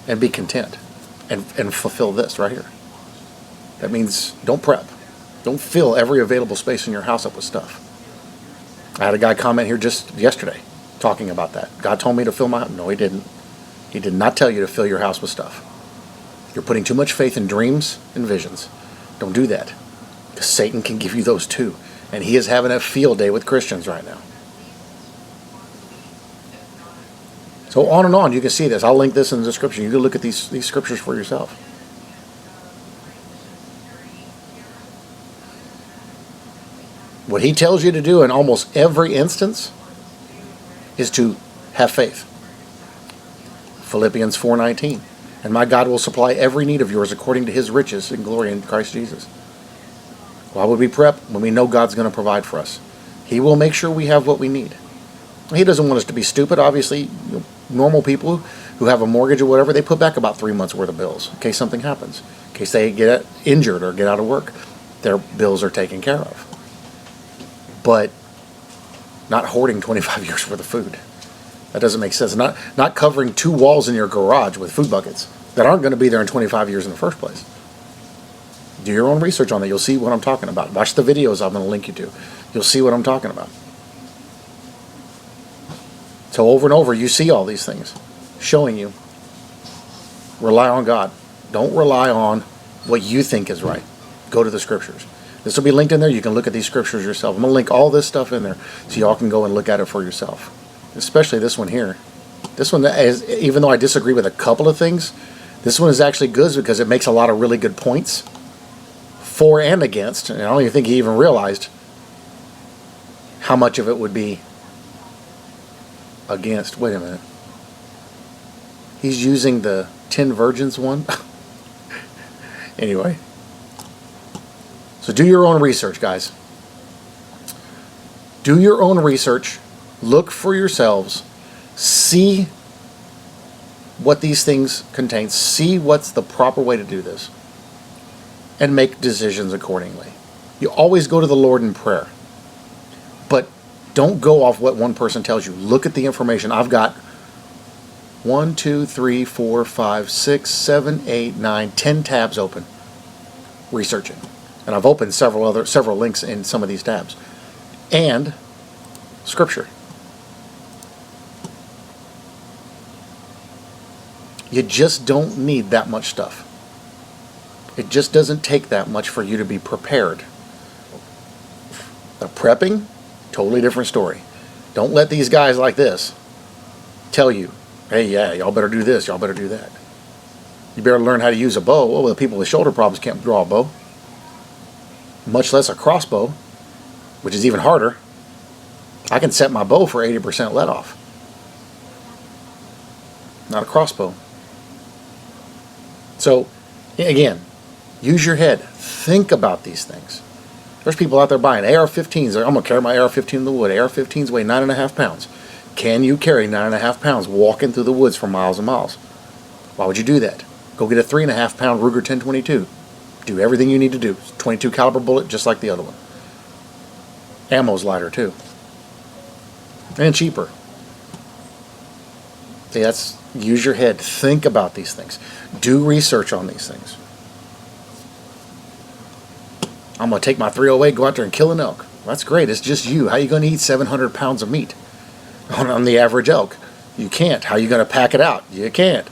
and be content and fulfill this right here. That means don't prep. Don't fill every available space in your house up with stuff. I had a guy comment here just yesterday talking about that. God told me to fill my house. No, he didn't. He did not tell you to fill your house with stuff. You're putting too much faith in dreams and visions. Don't do that. Because Satan can give you those too. And he is having a field day with Christians right now. So on and on, you can see this. I'll link this in the description. You can look at these scriptures for yourself. What he tells you to do in almost every instance is to have faith. Philippians 4:19. And my God will supply every need of yours according to his riches and glory in Christ Jesus. Why would we prep when we know God's going to provide for us? He will make sure we have what we need. He doesn't want us to be stupid. Obviously, normal people who have a mortgage or whatever, they put back about 3 months worth of bills in case something happens. In case they get injured or get out of work, their bills are taken care of. But not hoarding 25 years worth of food. That doesn't make sense. Not covering 2 walls in your garage with food buckets that aren't going to be there in 25 years in the first place. Do your own research on that. You'll see what I'm talking about. Watch the videos I'm going to link you to. You'll see what I'm talking about. So over and over, you see all these things showing you. Rely on God. Don't rely on what you think is right. Go to the scriptures. This will be linked in there. You can look at these scriptures yourself. I'm going to link all this stuff in there so y'all can go and look at it for yourself. Especially this one here. This one, even though I disagree with a couple of things, this one is actually good because it makes a lot of really good points for and against. And I don't even think he even realized how much of it would be against. Wait a minute. He's using the 10 virgins one. Anyway. So do your own research, guys. Do your own research. Look for yourselves. See what these things contain. See what's the proper way to do this. And make decisions accordingly. You always go to the Lord in prayer. But don't go off what one person tells you. Look at the information. I've got 1, 2, 3, 4, 5, 6, 7, 8, 9, 10 tabs open researching. And I've opened several links in some of these tabs. And scripture. You just don't need that much stuff. It just doesn't take that much for you to be prepared. Now, prepping, totally different story. Don't let these guys like this tell you, hey, yeah, y'all better do this, y'all better do that. You better learn how to use a bow. Well, the people with shoulder problems can't draw a bow, much less a crossbow, which is even harder. I can set my bow for 80% let off. Not a crossbow. So, again, use your head. Think about these things. There's people out there buying AR-15s. I'm going to carry my AR-15 in the wood. AR-15s weigh 9.5 pounds. Can you carry 9.5 pounds walking through the woods for miles and miles? Why would you do that? Go get a 3.5 pound Ruger 1022. Do everything you need to do. 22 caliber bullet, just like the other one. Ammo's lighter too, and cheaper. See, use your head. Think about these things. Do research on these things. I'm going to take my 308, go out there and kill an elk. That's great. It's just you. How are you going to eat 700 pounds of meat on the average elk? You can't. How are you going to pack it out? You can't.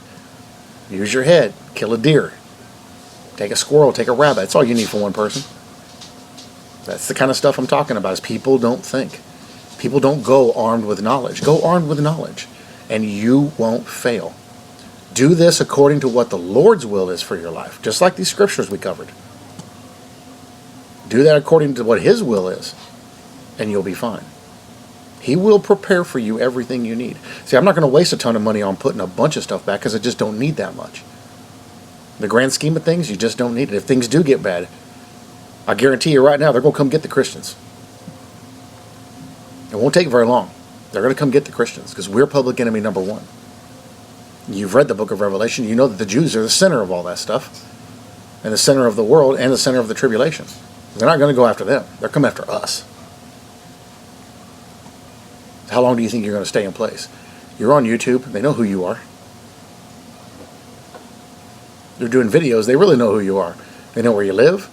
Use your head. Kill a deer. Take a squirrel. Take a rabbit. That's all you need for one person. That's the kind of stuff I'm talking about, is people don't think. People don't go armed with knowledge. Go armed with knowledge, and you won't fail. Do this according to what the Lord's will is for your life, just like these scriptures we covered. Do that according to what His will is, and you'll be fine. He will prepare for you everything you need. See, I'm not going to waste a ton of money on putting a bunch of stuff back because I just don't need that much. The grand scheme of things, you just don't need it. If things do get bad, I guarantee you right now, they're going to come get the Christians. It won't take very long. They're going to come get the Christians because we're public enemy number one. You've read the book of Revelation. You know that the Jews are the center of all that stuff, and the center of the world, and the center of the tribulation. They're not going to go after them. They're coming after us. How long do you think you're going to stay in place? You're on YouTube. They know who you are. They're doing videos. They really know who you are. They know where you live.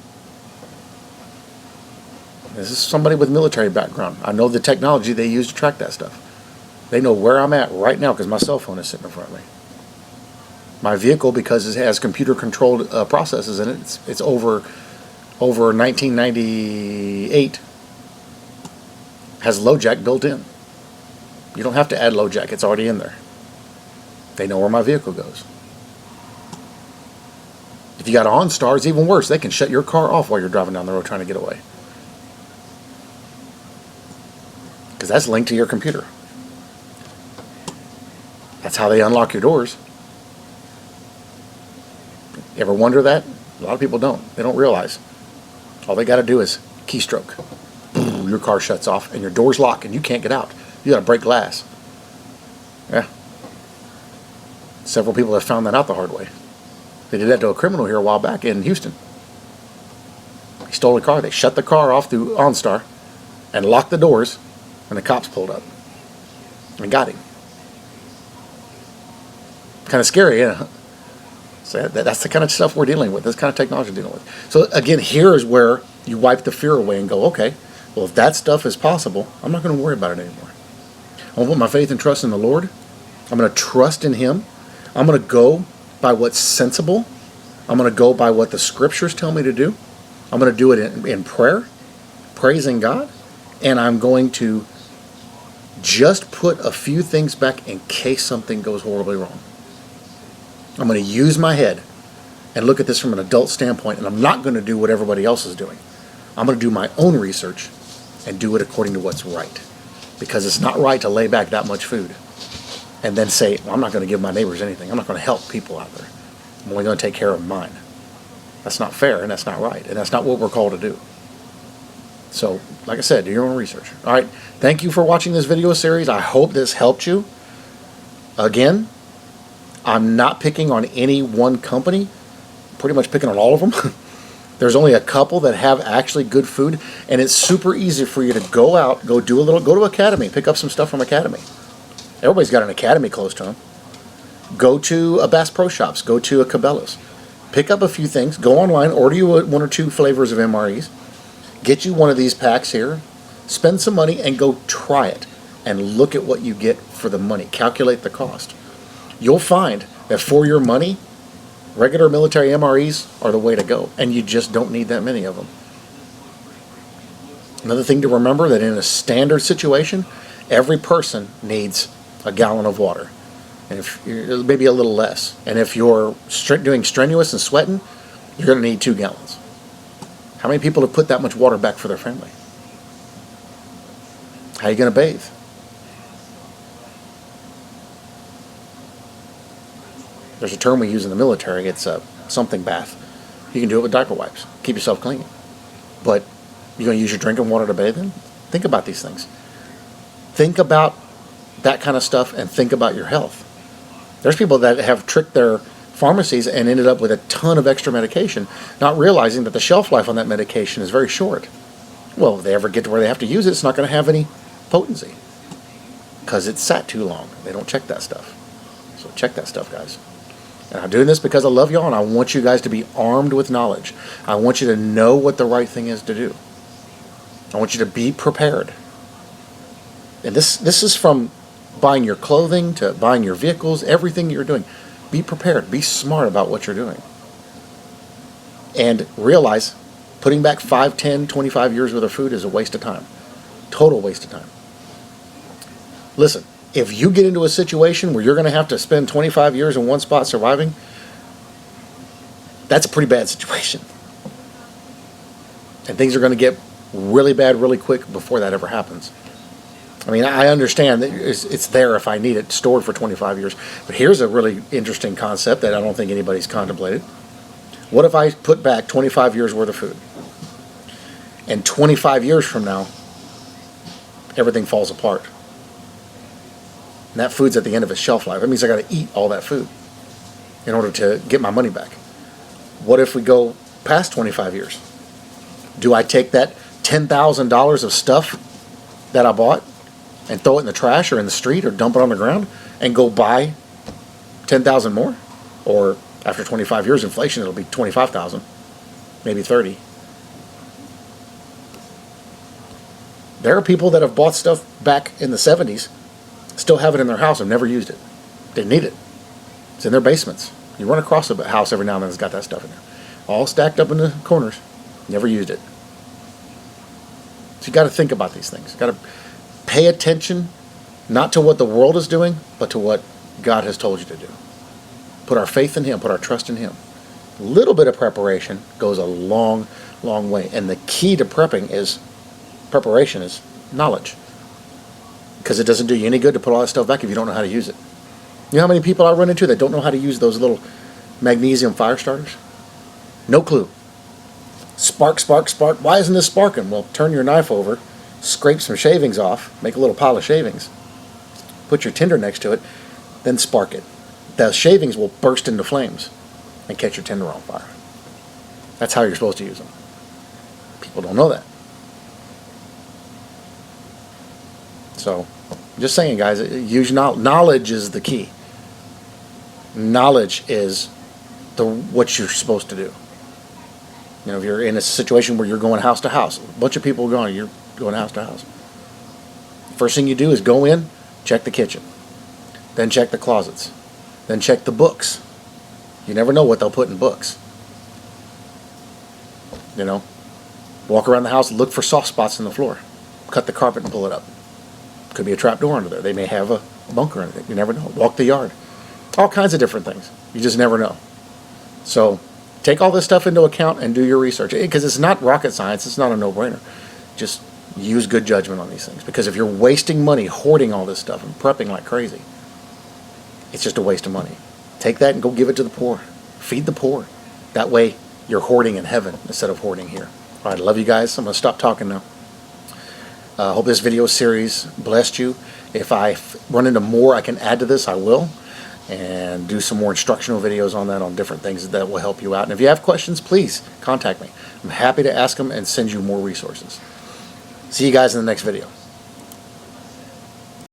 This is somebody with military background. I know the technology they use to track that stuff. They know where I'm at right now because my cell phone is sitting in front of me. My vehicle, because it has computer-controlled processes in it, it's over 1998, has low jack built in. You don't have to add low jack. It's already in there. They know where my vehicle goes. If you got OnStar, it's even worse. They can shut your car off while you're driving down the road trying to get away. Because that's linked to your computer. That's how they unlock your doors. You ever wonder that? A lot of people don't. They don't realize. All they got to do is keystroke. Boom, your car shuts off and your door's locked and you can't get out. You got to break glass. Yeah. Several people have found that out the hard way. They did that to a criminal here a while back in Houston. He stole a car. They shut the car off through OnStar and locked the doors, and the cops pulled up and got him. Kind of scary, yeah. So that's the kind of stuff we're dealing with. This kind of technology we're dealing with. So again, here is where you wipe the fear away and go, okay, well, if that stuff is possible, I'm not going to worry about it anymore. I'm going to put my faith and trust in the Lord. I'm going to trust in Him. I'm going to go by what's sensible. I'm going to go by what the scriptures tell me to do. I'm going to do it in prayer, praising God, and I'm going to just put a few things back in case something goes horribly wrong. I'm going to use my head and look at this from an adult standpoint, and I'm not going to do what everybody else is doing. I'm going to do my own research and do it according to what's right, because it's not right to lay back that much food and then say, well, I'm not going to give my neighbors anything. I'm not going to help people out there. I'm only going to take care of mine. That's not fair, and that's not right, and that's not what we're called to do. So, like I said, do your own research. All right, thank you for watching this video series. I hope this helped you. Again, I'm not picking on any one company. I'm pretty much picking on all of them. There's only a couple that have actually good food, and it's super easy for you to go out, go to Academy, pick up some stuff from Academy. Everybody's got an Academy close to them. Go to a Bass Pro Shops. Go to a Cabela's. Pick up a few things. Go online. Order you one or two flavors of MREs. Get you one of these packs here. Spend some money and go try it. And look at what you get for the money. Calculate the cost. You'll find that for your money, regular military MREs are the way to go. And you just don't need that many of them. Another thing to remember, that in a standard situation, every person needs a gallon of water. And if you're, maybe a little less. And if you're doing strenuous and sweating, you're going to need 2 gallons. How many people have put that much water back for their family? How are you going to bathe? There's a term we use in the military. It's a something bath. You can do it with diaper wipes. Keep yourself clean. But you're going to use your drinking water to bathe in? Think about these things. Think about that kind of stuff and think about your health. There's people that have tricked their pharmacies and ended up with a ton of extra medication, not realizing that the shelf life on that medication is very short. Well, if they ever get to where they have to use it, it's not going to have any potency because it's sat too long. They don't check that stuff. So check that stuff, guys. And I'm doing this because I love y'all and I want you guys to be armed with knowledge. I want you to know what the right thing is to do. I want you to be prepared. And this is from buying your clothing to buying your vehicles, everything you're doing. Be prepared. Be smart about what you're doing. And realize putting back 5, 10, 25 years worth of food is a waste of time. Total waste of time. Listen, if you get into a situation where you're going to have to spend 25 years in one spot surviving, that's a pretty bad situation. And things are going to get really bad really quick before that ever happens. I mean, I understand that it's there if I need it stored for 25 years. But here's a really interesting concept that I don't think anybody's contemplated. What if I put back 25 years worth of food? And 25 years from now, everything falls apart. And that food's at the end of its shelf life. That means I got to eat all that food in order to get my money back. What if we go past 25 years? Do I take that $10,000 of stuff that I bought and throw it in the trash or in the street or dump it on the ground and go buy 10,000 more? Or after 25 years inflation, it'll be 25,000, maybe 30. There are people that have bought stuff back in the 70s, still have it in their house and never used it. Didn't need it. It's in their basements. You run across a house every now and then that's got that stuff in there. All stacked up in the corners. Never used it. So you got to think about these things. You got to pay attention, not to what the world is doing, but to what God has told you to do. Put our faith in Him. Put our trust in Him. A little bit of preparation goes a long, long way. And the key to preparation is knowledge. Because it doesn't do you any good to put all that stuff back if you don't know how to use it. You know how many people I run into that don't know how to use those little magnesium fire starters? No clue. Spark, spark, spark. Why isn't this sparking? Well, turn your knife over, scrape some shavings off, make a little pile of shavings, put your tinder next to it, then spark it. The shavings will burst into flames and catch your tinder on fire. That's how you're supposed to use them. People don't know that. So, just saying, guys, use knowledge is the key. Knowledge is what you're supposed to do. You know, if you're in a situation where you're going house to house, a bunch of people are going, you're going house to house. First thing you do is go in, check the kitchen, then check the closets, then check the books. You never know what they'll put in books. You know, walk around the house, look for soft spots in the floor, cut the carpet and pull it up. Could be a trap door under there. They may have a bunker in it. You never know. Walk the yard. All kinds of different things. You just never know. So take all this stuff into account and do your research. Because it's not rocket science. It's not a no-brainer. Just use good judgment on these things. Because if you're wasting money hoarding all this stuff and prepping like crazy, it's just a waste of money. Take that and go give it to the poor. Feed the poor. That way you're hoarding in heaven instead of hoarding here. All right, I love you guys. I'm going to stop talking now. I hope this video series blessed you. If I run into more I can add to this, I will. And do some more instructional videos on that, on different things that will help you out. And if you have questions, please contact me. I'm happy to ask them and send you more resources. See you guys in the next video.